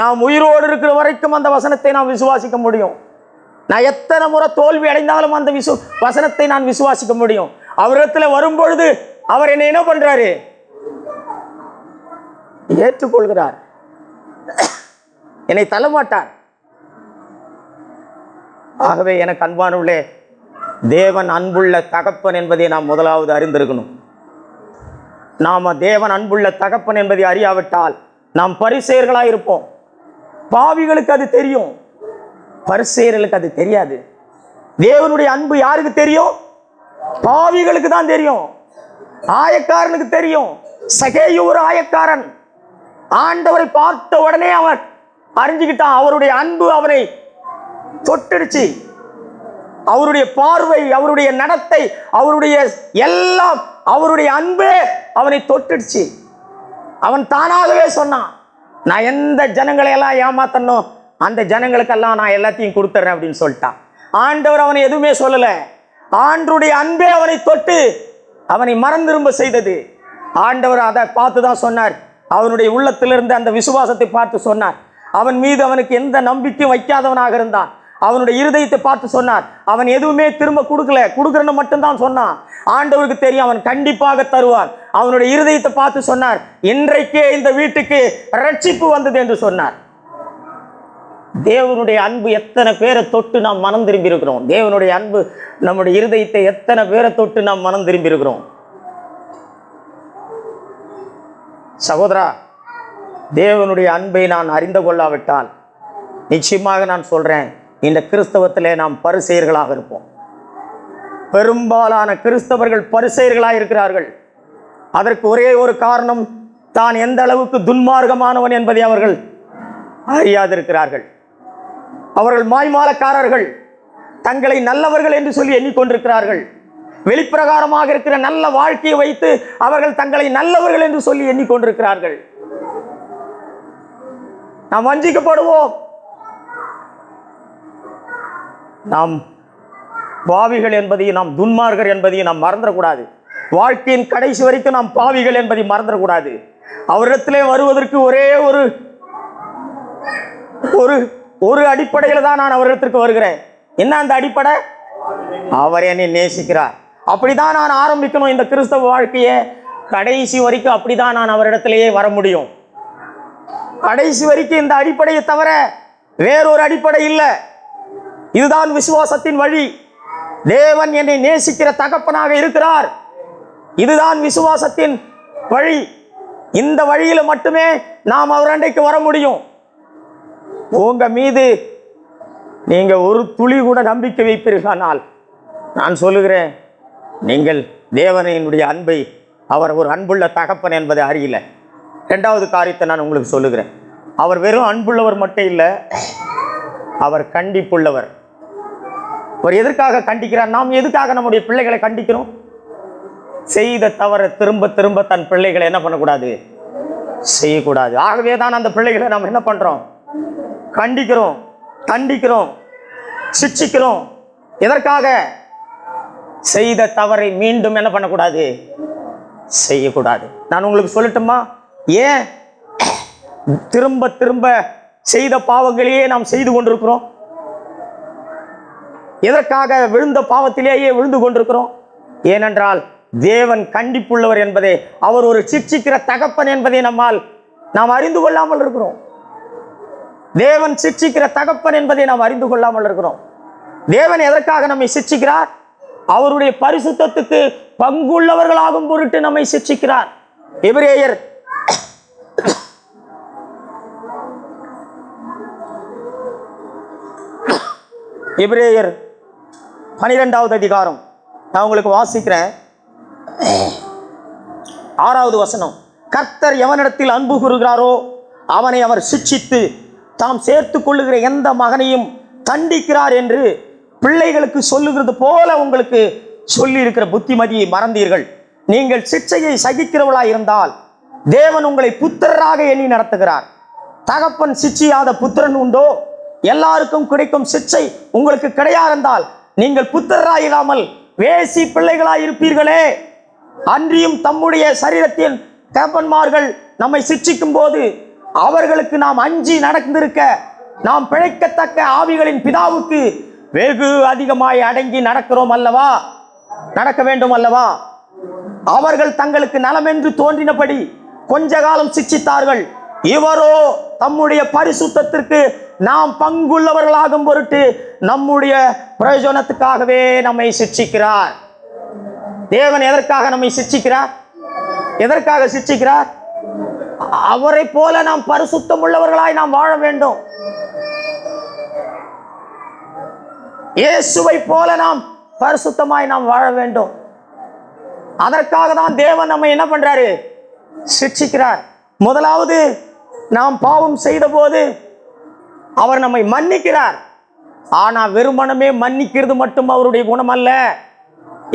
நாம் உயிரோடு இருக்கிற வரைக்கும் அந்த வசனத்தை நாம் விசுவாசிக்க முடியும். நான் எத்தனை முறை தோல்வி அடைந்தாலும் அந்த வசனத்தை நான் விசுவாசிக்க முடியும். அவரிடத்துல வரும்பொழுது அவர் என்னை என்ன பண்றாரு? ஏற்றுக்கொள்கிறார், என்னை தள்ளமாட்டார். ஆகவே எனக்கு அன்பானவர்களே, தேவன் அன்புள்ள தகப்பன் என்பதை நாம் முதலாவது அறிந்திருக்கணும். நாம தேவன் அன்புள்ள தகப்பன் என்பதை அறியாவிட்டால் நாம் பரிசேயர்களாக இருப்போம். பாவிகளுக்கு அது தெரியும், பரிசேயர்களுக்கு அது தெரியாது. தேவனுடைய அன்பு யாருக்கு தெரியும்? பாவிகளுக்கு தான் தெரியும், ஆயக்காரனுக்கு தெரியும். சகேயு ஒரு ஆயக்காரன். ஆண்டவரை பார்த்த உடனே அவன் அறிஞ்சுக்கிட்டான். அவருடைய அன்பு அவனை தொட்டுடுச்சு. அவருடைய பார்வை, அவருடைய நடத்தை, அவருடைய எல்லாம், அவருடைய அன்பே அவனை தொட்டுடுச்சு. அவன் தானாகவே சொன்னான், நான் எந்த ஜனங்களை எல்லாம் ஏமாத்தணும் அந்த ஜனங்களுக்கெல்லாம் நான் எல்லாத்தையும் கொடுத்துறேன் அப்படின்னு சொல்லிட்டான். ஆண்டவர் அவனை எதுவுமே சொல்லல. ஆண்டவருடைய அன்பே அவனை தொட்டு அவனை மறந்திரும்ப செய்தது. ஆண்டவர் அதை பார்த்து தான் சொன்னார். அவனுடைய உள்ளத்திலிருந்து அந்த விசுவாசத்தை பார்த்து சொன்னார். அவன் மீது அவனுக்கு எந்த நம்பிக்கையும் வைக்காதவனாக இருந்தான். அவனுடைய இருதயத்தை பார்த்து சொன்னார். அவன் எதுவுமே திரும்ப கொடுக்கறன்னு மட்டும்தான் சொன்னான். ஆண்டவருக்கு தெரியும் அவன் கண்டிப்பாக தருவான். அவனுடைய இருதயத்தை பார்த்து சொன்னார், இன்றைக்கே இந்த வீட்டுக்கு ரட்சிப்பு வந்தது என்று சொன்னார். தேவனுடைய அன்பு எத்தனை பேரை தொட்டு நாம் மனம் திரும்பி இருக்கிறோம்? தேவனுடைய அன்பு நம்முடைய இருதயத்தை எத்தனை பேரை தொட்டு நாம் மனம் திரும்பி இருக்கிறோம்? சகோதரா, தேவனுடைய அன்பை நான் அறிந்து கொள்ளாவிட்டால் நிச்சயமாக நான் சொல்றேன், இந்த கிறிஸ்தவத்திலே நாம் பரிசேயர்களாக இருப்போம். பெரும்பாலான கிறிஸ்தவர்கள் பரிசேயர்களாக இருக்கிறார்கள். அதற்கு ஒரே ஒரு காரணம், தான் எந்த அளவுக்கு துன்மார்க்கமானவன் என்பதை அவர்கள் அறியாதிருக்கிறார்கள். அவர்கள் மாய்மாலக்காரர்கள், தங்களை நல்லவர்கள் என்று சொல்லி எண்ணிக்கொண்டிருக்கிறார்கள். வெளிப்பிரகாரமாக இருக்கிற நல்ல வாழ்க்கையை வைத்து அவர்கள் தங்களை நல்லவர்கள் என்று சொல்லி எண்ணிக்கொண்டிருக்கிறார்கள். நாம் வஞ்சிக்கப்படுவோம். நாம் பாவிகள் என்பதையும் நாம் துன்மார்கர் என்பதையும் நாம் மறந்துடக்கூடாது. வாழ்க்கையின் கடைசி வரைக்கும் நாம் பாவிகள் என்பதை மறந்துடக்கூடாது. அவரிடத்திலே வருவதற்கு ஒரே ஒரு அடிப்படையில் தான் நான் அவரிடத்திற்கு வருகிறேன். என்ன அந்த அடிப்படை? அவர் என்னை நேசிக்கிறார். அப்படிதான் நான் ஆரம்பிக்கணும் இந்த கிறிஸ்தவ வாழ்க்கையை. கடைசி வரைக்கும் அப்படிதான் நான் அவரிடத்திலேயே வர முடியும். கடைசி வரைக்கும் இந்த அடிப்படையை தவிர வேறொரு அடிப்படை இல்லை. இதுதான் விசுவாசத்தின் வழி. தேவன் என்னை நேசிக்கிற தகப்பனாக இருக்கிறார். இதுதான் விசுவாசத்தின் வழி. இந்த வழியில மட்டுமே நாம் அவர் அண்டைக்கு வர முடியும். உங்க மீது நீங்க ஒரு துளி கூட நம்பிக்கை வைப்பீர்களானால் நான் சொல்லுகிறேன், நீங்கள் தேவனுடைய அன்பை, அவர் ஒரு அன்புள்ள தகப்பன் என்பதை அறியல. இரண்டாவது காரியத்தை நான் உங்களுக்கு சொல்லுகிறேன். அவர் வெறும் அன்புள்ளவர் மட்டும் இல்லை, அவர் கண்டிப்புள்ளவர். அவர் எதற்காக கண்டிக்கிறார்? நாம் எதுக்காக நம்முடைய பிள்ளைகளை கண்டிக்கிறோம்? செய்த தவற திரும்ப திரும்ப தன் பிள்ளைகளை என்ன பண்ணக்கூடாது? செய்யக்கூடாது. ஆகவே தான் அந்த பிள்ளைகளை நாம் என்ன பண்றோம்? கண்டிக்கிறோம், சிட்சிக்கிறோம். எதற்காக? செய்த தவறை மீண்டும் என்ன பண்ணக்கூடாது? செய்யக்கூடாது. நான் உங்களுக்கு சொல்லட்டுமா, ஏன் திரும்ப திரும்ப செய்த பாவங்களையே நாம் செய்து கொண்டிருக்கிறோம்? எதற்காக விழுந்த பாவத்திலேயே விழுந்து கொண்டிருக்கிறோம்? ஏனென்றால் தேவன் கண்டிப்புள்ளவர் என்பதை, அவர் ஒரு சிட்சிக்கிற தகப்பன் என்பதை நாம் அறிந்து கொள்ளாமல் இருக்கிறோம். தேவன் சிட்சிக்கிற தகப்பன் என்பதை நாம் அறிந்து கொள்ளாமல் இருக்கிறோம். தேவன் எதற்காக நம்மை சிட்சிக்கிறார்? அவருடைய பரிசுத்தத்துக்கு பங்குள்ளவர்களாகும் பொருட்டு நம்மை சிட்சிக்கிறார். எபிரேயர் 12வது அதிகாரம் நான் உங்களுக்கு வாசிக்கிறேன். 6வது வசனம். கர்த்தர் எவனிடத்தில் அன்பு கூறுகிறாரோ அவனை அவர் சிட்சித்து தாம் சேர்த்து கொள்ளுகிற எந்த மகனையும் தண்டிக்கிறார் என்று பிள்ளைகளுக்கு சொல்லுகிறது போல உங்களுக்கு சொல்லி இருக்கிற புத்திமதியை மறந்தீர்கள். நீங்கள் சிட்சையை சகிக்கிறவளாய் இருந்தால் தேவன் உங்களை புத்திரராக எண்ணி நடத்துகிறார். தகப்பன் சிட்சியாத புத்திரன் உண்டோ? எல்லாருக்கும் கிடைக்கும் சிட்சை உங்களுக்கு கிடையாதென்றால் நீங்கள் புத்திரராயிராமல் வேசி பிள்ளைகளாய் இருப்பீர்களே. அன்றியும் தம்முடைய சரீரத்தின் தகப்பன்மார்கள் நம்மை சிட்சிக்கும் போது அவர்களுக்கு நாம் அஞ்சி நடந்திருக்க நாம் பிழைக்கத்தக்க ஆவிகளின் பிதாவுக்கு வெகு அதிகமாய் அடங்கி நடக்கிறோம் அல்லவா? நடக்க வேண்டும் அல்லவா? அவர்கள் தங்களுக்கு நலமென்று தோன்றினபடி கொஞ்ச காலம் சிட்சித்தார்கள். இவரோ தம்முடைய பரிசுத்தத்திற்கு நாம் பங்குள்ளவர்களாகும் பொருட்டு நம்முடைய பிரயோஜனத்துக்காகவே நம்மை சிட்சிக்கிறார். தேவன் எதற்காக நம்மை சிட்சிக்கிறார்? எதற்காக சிட்சிக்கிறார்? அவரை போல நாம் பரிசுத்தம் உள்ளவர்களாய் நாம் வாழ வேண்டும். இயேசுவை போல நாம் பரிசுத்தமாய் நாம் வாழ வேண்டும். அதற்காக தான் தேவன் நம்மை என்ன பண்றாரு? சிட்சிக்கிறார். முதலாவது நாம் பாவம் செய்த போது அவர் நம்மை மன்னிக்கிறார். ஆனா வெறுமனமே மன்னிக்கிறது மட்டும் அவருடைய குணம் அல்ல.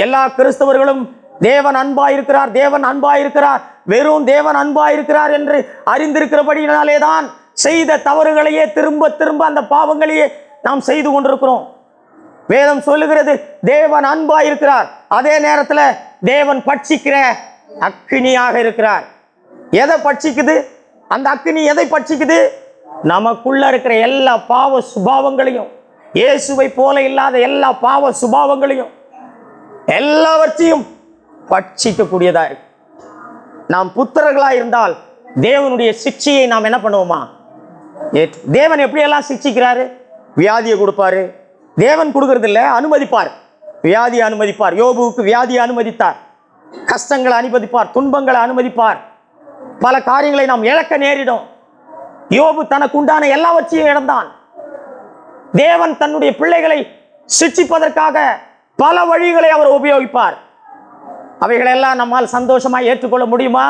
எல்லா கிறிஸ்தவர்களும் தேவன் அன்பாயிருக்கிறார், தேவன் அன்பாயிருக்கிறார், வெறும் தேவன் அன்பாயிருக்கிறார் என்று அறிந்திருக்கிறபடினாலே தான் செய்த தவறுகளையே திரும்ப திரும்ப அந்த பாவங்களையே நாம் செய்து கொண்டிருக்கிறோம். வேதம் சொல்லுகிறது தேவன் அன்பாயிருக்கிறார், அதே நேரத்தில் தேவன் பட்சிக்கிற அக்கினியாக இருக்கிறார். எதை பட்சிக்குது? அந்த அக்கினி எதை பட்சிக்குது? நமக்குள்ள இருக்கிற எல்லா பாவ சுபாவங்களையும், இயேசுவை போல இல்லாத எல்லா பாவ சுபாவங்களையும் எல்லாவற்றையும் பட்சிக்கக்கூடியதா இருக்கு. நாம் புத்திரர்களாக இருந்தால் தேவனுடைய சிக்ஷையை நாம் என்ன பண்ணுவோமா? தேவன் எப்படியெல்லாம் சிக்ஷிக்கிறாரு? வியாதியை கொடுப்பாரு. தேவன் கொடுக்கறது இல்லை, அனுமதிப்பார். வியாதியை அனுமதிப்பார். யோபுவுக்கு வியாதியை அனுமதித்தார். கஷ்டங்களை அனுமதிப்பார், துன்பங்களை அனுமதிப்பார். பல காரியங்களை நாம் இழக்க நேரிடும். யோபு தனக்கு உண்டான எல்லாவற்றையும் இழந்தான். தேவன் தன்னுடைய பிள்ளைகளை சிட்சிப்பதற்காக பல வழிகளை அவர் உபயோகிப்பார். அவைகளெல்லாம் நம்மால் சந்தோஷமாக ஏற்றுக்கொள்ள முடியுமா?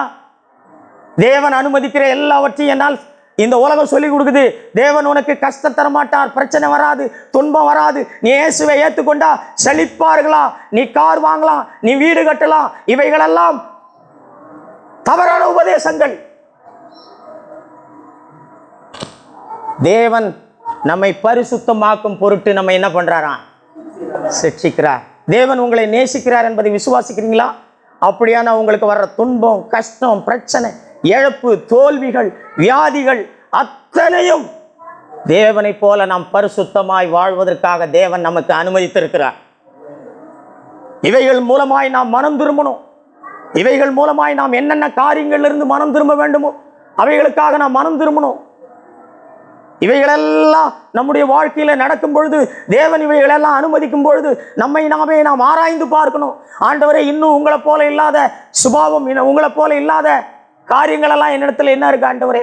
தேவன் அனுமதிக்கிற எல்லாவற்றையும் என்னால் இந்த உலகம் சொல்லிக் கொடுக்குது. தேவன் உனக்கு கஷ்டம் தரமாட்டார், பிரச்சனை வராது, துன்பம் வராது, நீ இயேசுவை ஏற்றுக்கொண்டா செழிப்பார்களா, நீ கார் வாங்கலாம், நீ வீடு கட்டலாம். இவைகளெல்லாம் தவறான உபதேசங்கள். தேவன் நம்மை பரிசுத்தமாக்கும் பொருட்டு நம்ம என்ன பண்றாராம்? சிட்சிக்கிறார். தேவன் உங்களை நேசிக்கிறார் என்பதை விசுவாசிக்கிறீங்களா? அப்படியான உங்களுக்கு வர்ற துன்பம், கஷ்டம், பிரச்சனை, இழப்பு, தோல்விகள், வியாதிகள் அத்தனையும் தேவனை போல நாம் பரிசுத்தமாய் வாழ்வதற்காக தேவன் நமக்கு அனுமதித்திருக்கிறார். இவைகள் மூலமாய் நாம் மனம் திரும்பணும். இவைகள் மூலமாய் நாம் என்னென்ன காரியங்களிலிருந்து மனம் திரும்ப வேண்டுமோ அவைகளுக்காக நாம் மனம் திரும்பணும். இவைகளெல்லாம் நம்முடைய வாழ்க்கையில் நடக்கும் பொழுது, தேவன் இவைகளெல்லாம் அனுமதிக்கும் பொழுது நம்மை நாமே நாம் ஆராய்ந்து பார்க்கணும். ஆண்டவரே, இன்னும் உங்களை போல இல்லாத சுபாவம், உங்களை போல இல்லாத காரியங்கள் எல்லாம் என்னிடத்துல என்ன இருக்கு ஆண்டவரே?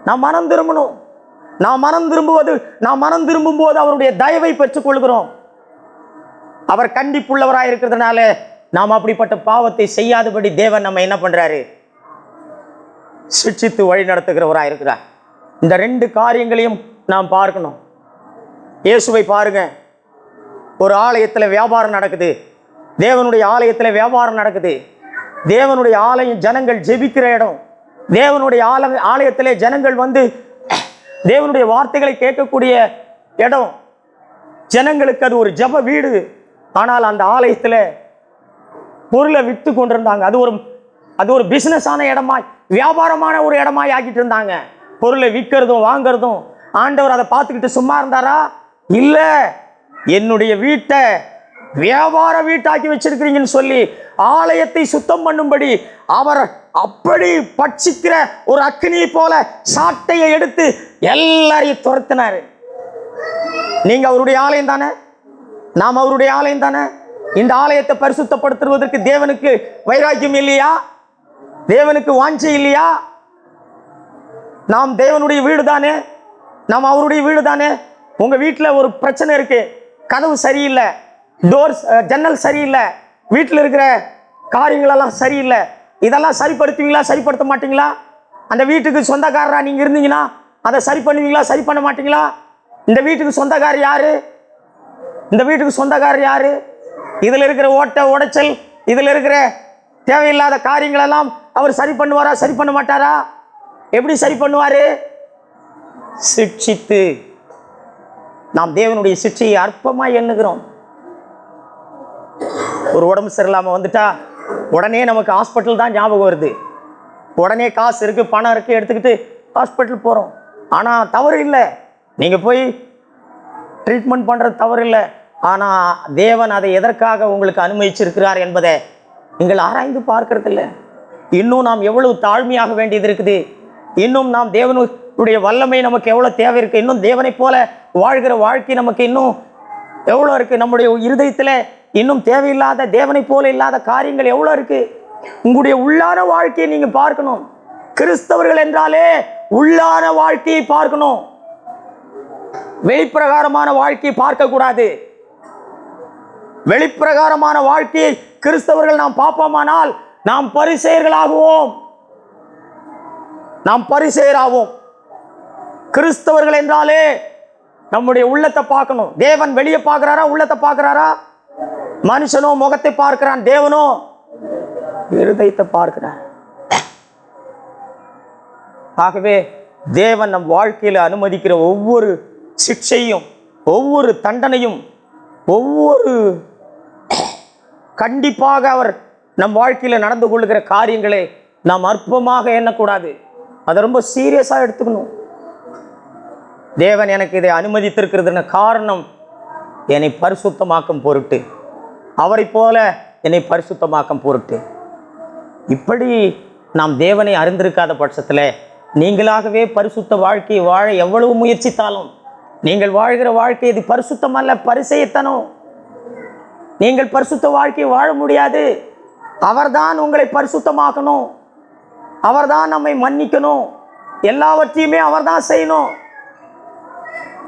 நாம் மனம் திரும்பணும். நாம் மனம் திரும்பும் போது அவருடைய தயவை பெற்றுக் கொள்கிறோம். அவர் கண்டிப்புள்ளவராக இருக்கிறதுனால நாம் அப்படிப்பட்ட பாவத்தை செய்யாதபடி தேவன் நம்ம என்ன பண்றாரு? சிட்சித்து வழி நடத்துகிறவராக இருக்கிறார். இந்த ரெண்டு காரியங்களையும் நாம் பார்க்கணும். இயேசுவை பாருங்க, ஒரு ஆலயத்தில் வியாபாரம் நடக்குது. தேவனுடைய ஆலயத்தில் வியாபாரம் நடக்குது. தேவனுடைய ஆலயம் ஜனங்கள் ஜெபிக்கிற இடம். தேவனுடைய ஆலயத்திலே ஜனங்கள் வந்து தேவனுடைய வார்த்தைகளை கேட்கக்கூடிய இடம். ஜனங்களுக்கு அது ஒரு ஜெப வீடு. ஆனால் அந்த ஆலயத்தில் பொருளை விற்று கொண்டிருந்தாங்க. அது ஒரு பிசினஸான இடமாய், வியாபாரமான ஒரு இடமாய் ஆக்கிட்டு இருந்தாங்க. பொருளை விற்கிறதும் வாங்கிறதும். ஆண்டவர் அதை பார்த்துக்கிட்டு சும்மா இருந்தாரா? இல்லை. என்னுடைய வீட்டை வியாபார வீட்டாக்கி வச்சிருக்கிறீங்கன்னு சொல்லி ஆலயத்தை சுத்தம் பண்ணும்படி அவர் அப்படி பட்சிக்கிற ஒரு அக்னியை போல சாட்டையை எடுத்து எல்லாரையும் துரத்தினார். நீங்க அவருடைய ஆலயம் தானே, நாம் அவருடைய ஆலயம் தானே. இந்த ஆலயத்தை பரிசுத்தப்படுத்துவதற்கு தேவனுக்கு வைராக்கியம் இல்லையா? தேவனுக்கு வாஞ்சை இல்லையா? நாம் தேவனுடைய வீடு தானே, நாம் அவருடைய வீடு தானே. உங்க வீட்டில் ஒரு பிரச்சனை இருக்கு, கதவு சரியில்லை, டோர்ஸ் ஜன்னல் சரியில்லை, வீட்டில் இருக்கிற காரியங்களெல்லாம் சரியில்லை. இதெல்லாம் சரிப்படுத்துவீங்களா, சரிப்படுத்த மாட்டீங்களா? அந்த வீட்டுக்கு சொந்தக்காரரா நீங்க இருந்தீங்கன்னா அதை சரி பண்ணுவீங்களா, சரி பண்ண மாட்டீங்களா? இந்த வீட்டுக்கு சொந்தக்காரர் யாரு? இந்த வீட்டுக்கு சொந்தக்காரர் யாரு? இதில் இருக்கிற ஓட்ட உடைச்சல், இதில் இருக்கிற தேவையில்லாத காரியங்கள் எல்லாம் அவர் சரி பண்ணுவாரா, சரி பண்ண மாட்டாரா? எப்படி சரி பண்ணுவாரு? சிட்சித்து. நாம் தேவனுடைய சிட்சையை அற்பமாய் எண்ணுகிறோம். ஒரு உடம்பு சரியில்லாமல் வந்துட்டா உடனே நமக்கு ஹாஸ்பிட்டல் தான் ஞாபகம் வருது. உடனே காசு இருக்கு, பணம் இருக்கு, எடுத்துக்கிட்டு ஹாஸ்பிட்டல் போகிறோம். ஆனால் தவறு இல்லை, நீங்கள் போய் ட்ரீட்மெண்ட் பண்ணுறது தவறு இல்லை. ஆனால் தேவன் அதை எதற்காக உங்களுக்கு அனுமதிச்சிருக்கிறார் என்பதை நீங்கள் ஆராய்ந்து பார்க்கறதில்லை. இன்னும் நாம் எவ்வளவு தாழ்மையாக வேண்டியது இருக்குது. இன்னும் நாம் தேவனுடைய வல்லமை நமக்கு எவ்வளோ தேவை இருக்குது. இன்னும் தேவனை போல வாழ்கிற வாழ்க்கை நமக்கு இன்னும் எவ்வளோ இருக்குது. நம்முடைய இருதயத்தில் இன்னும் தேவையில்லாத, தேவனை போல இல்லாத காரியங்கள் எவ்வளோ இருக்குது. உங்களுடைய உள்ளான வாழ்க்கையை நீங்கள் பார்க்கணும். கிறிஸ்தவர்கள் என்றாலே உள்ளான வாழ்க்கையை பார்க்கணும். வெளிப்பிரகாரமான வாழ்க்கையை பார்க்கக்கூடாது. வெளிப்பிரகாரமான வாழ்க்கையை கிறிஸ்தவர்கள் நாம் பார்ப்போமானால் நாம் பரிசேயர்களாகுவோம். நாம் பரிசேயராவோம். கிறிஸ்தவர்கள் என்றாலே நம்முடைய உள்ளத்தை பார்க்கணும். தேவன் வெளியே பார்க்கிறாரா, உள்ளத்தை பார்க்கிறாரா? மனுஷனோ முகத்தை பார்க்கிறான், தேவனோ இருதயத்தை பார்க்கிறார். ஆகவே தேவன் நம் வாழ்க்கையில் அனுமதிக்கிற ஒவ்வொரு சிக்ஷையும், ஒவ்வொரு தண்டனையும், ஒவ்வொரு கண்டிப்பாக அவர் நம் வாழ்க்கையில் நடந்து கொள்ளுகிற காரியங்களை நாம் அற்பமாக எண்ணக்கூடாது. அதை ரொம்ப சீரியஸாக எடுத்துக்கணும். தேவன் எனக்கு இதை அனுமதித்திருக்கிறதுன காரணம் என்னை பரிசுத்தமாக்கும் பொருட்டு, அவரை போல என்னை பரிசுத்தமாக்கும் பொருட்டு. இப்படி நாம் தேவனை அறிந்திருக்காத பட்சத்தில் நீங்களாகவே பரிசுத்த வாழ்க்கையை வாழ எவ்வளவு முயற்சித்தாலும் நீங்கள் வாழ்கிற வாழ்க்கை இது பரிசுத்தம் அல்ல, பரிசேயத்தனம். நீங்கள் பரிசுத்த வாழ்க்கையை வாழ முடியாது. அவர்தான் உங்களை பரிசுத்தமாக்கணும். அவர்தான் நம்மை மன்னிக்கணும். எல்லாவற்றையுமே அவர்தான் செய்யணும்.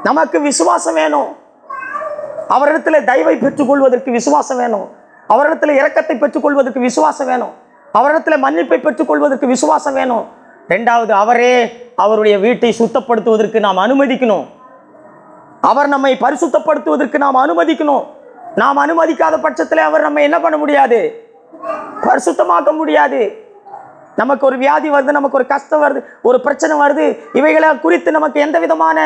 நமக்கு விசுவாசம் வேணும். அவரிடத்தில் தயவை பெற்றுக்கொள்வதற்கு விசுவாசம் வேணும். அவரிடத்தில் இரக்கத்தை பெற்றுக்கொள்வதற்கு விசுவாசம் வேணும். அவரிடத்தில் மன்னிப்பை பெற்றுக்கொள்வதற்கு விசுவாசம் வேணும். ரெண்டாவது, அவரே அவருடைய வீட்டை சுத்தப்படுத்துவதற்கு நாம் அனுமதிக்கணும். அவர் நம்மை பரிசுத்தப்படுத்துவதற்கு நாம் அனுமதிக்கணும். நாம் அனுமதிக்காத பட்சத்தில் அவர் நம்ம என்ன பண்ண முடியாது? பரிசுத்தமாக்க முடியாது. நமக்கு ஒரு வியாதி வருது, நமக்கு ஒரு கஷ்டம் வருது, ஒரு பிரச்சனை வருது, இவைகளை குறித்து நமக்கு எந்த விதமான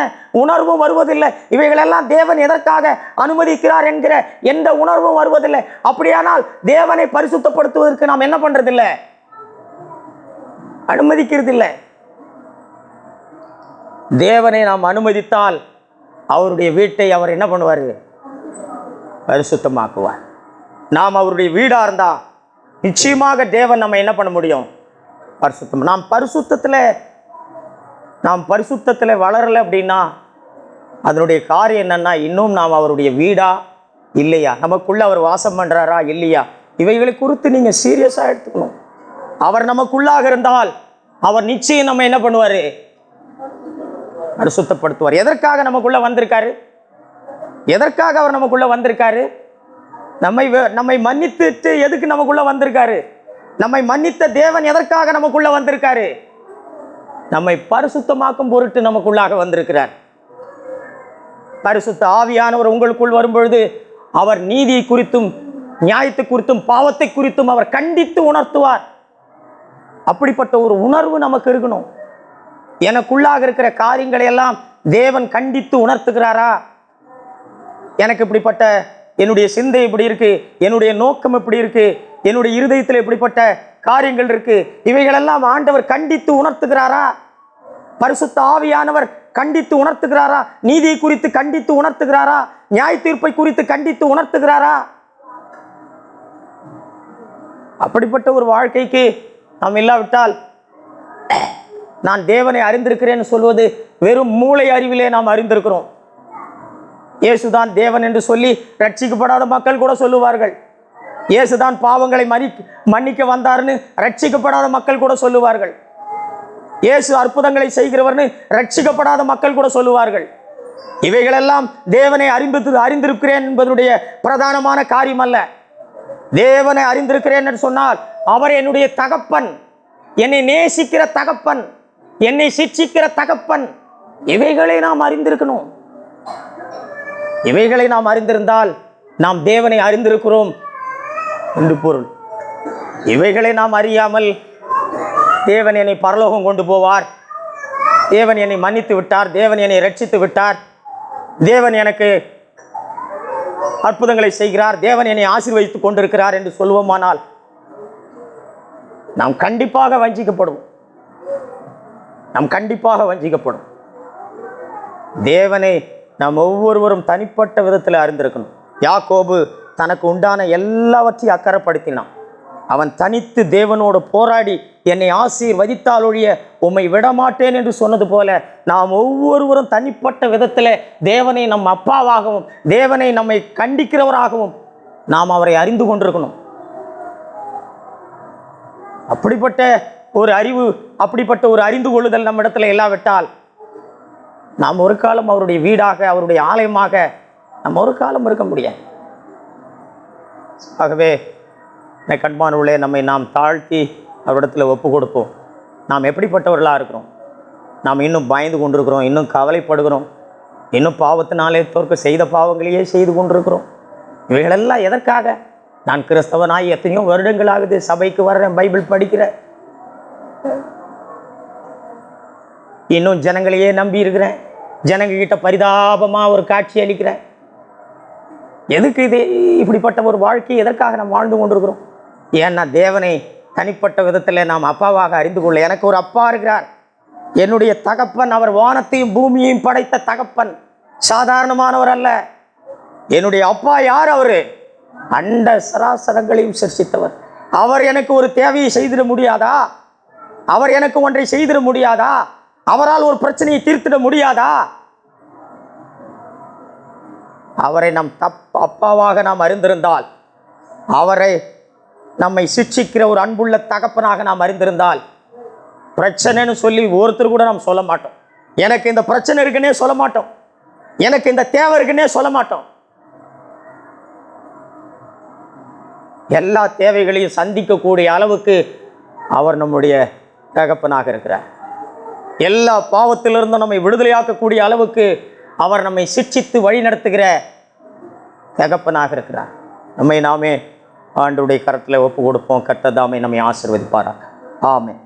உணர்வும் வருவதில்லை. இவைகளெல்லாம் தேவன் எதற்காக அனுமதிக்கிறார் என்கிற எந்த உணர்வும் வருவதில்லை. அப்படியானால் தேவனை பரிசுத்தப்படுத்துவதற்கு நாம் என்ன பண்றதில்லை? அனுமதிக்கிறதில்லை. தேவனை நாம் அனுமதித்தால் அவருடைய வீட்டை அவர் என்ன பண்ணுவார்? பரிசுத்தமாக்குவார். நாம் அவருடைய வீடா இருந்தா நிச்சயமாக தேவன் நம்ம என்ன பண்ண முடியும்? பரிசுத்தம். நாம் பரிசுத்தத்தில் வளரலை அப்படின்னா அதனுடைய காரியம் என்னன்னா, இன்னும் நாம் அவருடைய வீடா இல்லையா, நமக்குள்ள அவர் வாசம் பண்றாரா இல்லையா, இவைகளை குறித்து நீங்க சீரியஸா எடுத்துக்கணும். அவர் நமக்குள்ளாக இருந்தால் அவர் நிச்சயம் நம்ம என்ன பண்ணுவாரு? பரிசுத்தப்படுத்துவார். எதற்காக நமக்குள்ள வந்திருக்காரு? எதற்காக அவர் நமக்குள்ள வந்திருக்காரு? நம்மை மன்னித்துட்டு எதுக்கு நமக்குள்ள வந்திருக்காரு? நம்மை மன்னித்த தேவன் எதற்காக நமக்குள்ள வந்திருக்காரு? நம்மை பரிசுத்தமாக்கும் பொருட்டு நமக்குள்ளாக வந்திருக்கிறார். பரிசுத்த ஆவியானவர் உங்களுக்குள் வரும்பொழுது அவர் நீதியை குறித்தும் நியாயத்தை குறித்தும் பாவத்தை குறித்தும் அவர் கண்டித்து உணர்த்துவார். அப்படிப்பட்ட ஒரு உணர்வு நமக்கு இருக்கணும். எனக்குள்ளாக இருக்கிற காரியங்களை எல்லாம் தேவன் கண்டித்து உணர்த்துகிறாரா? எனக்கு இப்படிப்பட்ட என்னுடைய சிந்தை இப்படி இருக்கு, என்னுடைய நோக்கம் இப்படி இருக்கு, என்னுடைய இருதயத்தில் இப்படிப்பட்ட காரியங்கள் இருக்கு, இவைகளெல்லாம் ஆண்டவர் கண்டித்து உணர்த்துகிறாரா? பரிசுத்த ஆவியானவர் கண்டித்து உணர்த்துகிறாரா? நீதியை குறித்து கண்டித்து உணர்த்துகிறாரா? நியாய தீர்ப்பை குறித்து கண்டித்து உணர்த்துகிறாரா? அப்படிப்பட்ட ஒரு வாழ்க்கைக்கு நாம் இல்லாவிட்டால் நான் தேவனை அறிந்திருக்கிறேன்னு சொல்வது வெறும் மூளை அறிவிலே நாம் அறிந்திருக்கிறோம். இயேசுதான் தேவன் என்று சொல்லி ரட்சிக்கப்படாத மக்கள் கூட சொல்லுவார்கள். இயேசுதான் பாவங்களை மன்னிக்க வந்தார்னு ரட்சிக்கப்படாத மக்கள் கூட சொல்லுவார்கள். இயேசு அற்புதங்களை செய்கிறவர்னு ரட்சிக்கப்படாத மக்கள் கூட சொல்லுவார்கள். இவைகளெல்லாம் தேவனை அறிந்திருக்கிறேன் என்பதனுடைய பிரதானமான காரியம் அல்ல. தேவனை அறிந்திருக்கிறேன் என்று சொன்னால் அவர் என்னுடைய தகப்பன், என்னை நேசிக்கிற தகப்பன், என்னை சிட்சிக்கிற தகப்பன். இவைகளை நாம் அறிந்திருக்கணும். இவைகளை நாம் அறிந்திருந்தால் நாம் தேவனை அறிந்திருக்கிறோம் என்று பொருள். இவைகளை நாம் அறியாமல் தேவன் என்னை பரலோகம் கொண்டு போவார், தேவன் என்னை மன்னித்து விட்டார், தேவன் என்னை ரட்சித்து விட்டார், தேவன் எனக்கு அற்புதங்களை செய்கிறார், தேவன் என்னை ஆசீர்வதித்துக் கொண்டிருக்கிறார் என்று சொல்வோமானால் நாம் கண்டிப்பாக வஞ்சிக்கப்படும். தேவனை நாம் ஒவ்வொருவரும் தனிப்பட்ட விதத்தில் அறிந்திருக்கணும். யாக்கோபு தனக்கு உண்டான எல்லாவற்றையும் அக்கறைப்படுத்தினான். அவன் தனித்து தேவனோடு போராடி என்னை ஆசீர்வதித்தால் ஒழிய உம்மை விடமாட்டேன் என்று சொன்னது போல நாம் ஒவ்வொருவரும் தனிப்பட்ட விதத்தில் தேவனை நம் அப்பாவாகவும் தேவனை நம்மை கண்டிக்கிறவராகவும் நாம் அவரை அறிந்து கொண்டிருக்கணும். அப்படிப்பட்ட ஒரு அறிவு, அப்படிப்பட்ட ஒரு அறிந்து கொள்ளுதல் நம்மிடத்தில் இல்லாவிட்டால் நாம் ஒரு காலம் அவருடைய வீடாக, அவருடைய ஆலயமாக நம்ம ஒரு காலம் இருக்க முடியாது. ஆகவே கண்பானவர்களே, நாம் தாழ்த்தி அவரிடத்தில் ஒப்பு கொடுப்போம். நாம் எப்படிப்பட்டவர்களாக இருக்கிறோம்? நாம் இன்னும் பயந்து கொண்டிருக்கிறோம், இன்னும் கவலைப்படுகிறோம், இன்னும் பாவத்தினாலே செய்த பாவங்களையே செய்து கொண்டிருக்கிறோம். இவைகளெல்லாம் எதற்காக? நான் கிறிஸ்தவனாய் எத்தனையோ வருடங்களாகுது, சபைக்கு வர்றேன், பைபிள் படிக்கிறேன், இன்னும் ஜனங்களையே நம்பி இருக்கிறேன், ஜனங்ககிட்ட பரிதாபமாக ஒரு காட்சி அளிக்கிறேன். எதுக்கு இது? இப்படிப்பட்ட ஒரு வாழ்க்கை எதற்காக நாம் வாழ்ந்து கொண்டிருக்கிறோம்? ஏன்னா தேவனை தனிப்பட்ட விதத்தில் நாம் அப்பாவாக அறிந்து கொள்ள. எனக்கு ஒரு அப்பா இருக்கிறார், என்னுடைய தகப்பன். அவர் வானத்தையும் பூமியையும் படைத்த தகப்பன், சாதாரணமானவர் அல்ல. என்னுடைய அப்பா யார்? அவரு அண்ட சராசரங்களையும் சிருஷ்டித்தவர். அவர் எனக்கு ஒரு தேவையை செய்திட முடியாதா? அவர் எனக்கு ஒன்றை செய்திட முடியாதா? அவரால் ஒரு பிரச்சனையை தீர்த்திட முடியாதா? அவரை நம் அப்பாவாக நாம் அறிந்திருந்தால், அவரை நம்மை சிட்சிக்கிற ஒரு அன்புள்ள தகப்பனாக நாம் அறிந்திருந்தால், பிரச்சனைன்னு சொல்லி ஒருத்தர் கூட நாம் சொல்ல மாட்டோம். எனக்கு இந்த பிரச்சனை இருக்குன்னே சொல்ல மாட்டோம், எனக்கு இந்த தேவை இருக்குன்னே சொல்ல மாட்டோம். எல்லா தேவைகளையும் சந்திக்கக்கூடிய அளவுக்கு அவர் நம்முடைய தகப்பனாக இருக்கிறார். எல்லா பாவத்திலிருந்தும் நம்மை விடுதலையாக்கக்கூடிய அளவுக்கு அவர் நம்மை சிட்சித்து வழி நடத்துகிற தகப்பனாக இருக்கிறார். நம்மை நாமே ஆண்டவருடைய கரத்தில் ஒப்பு கொடுப்போம். கர்த்தர் தாமே நம்மை ஆசீர்வதிப்பாராக. ஆமென்.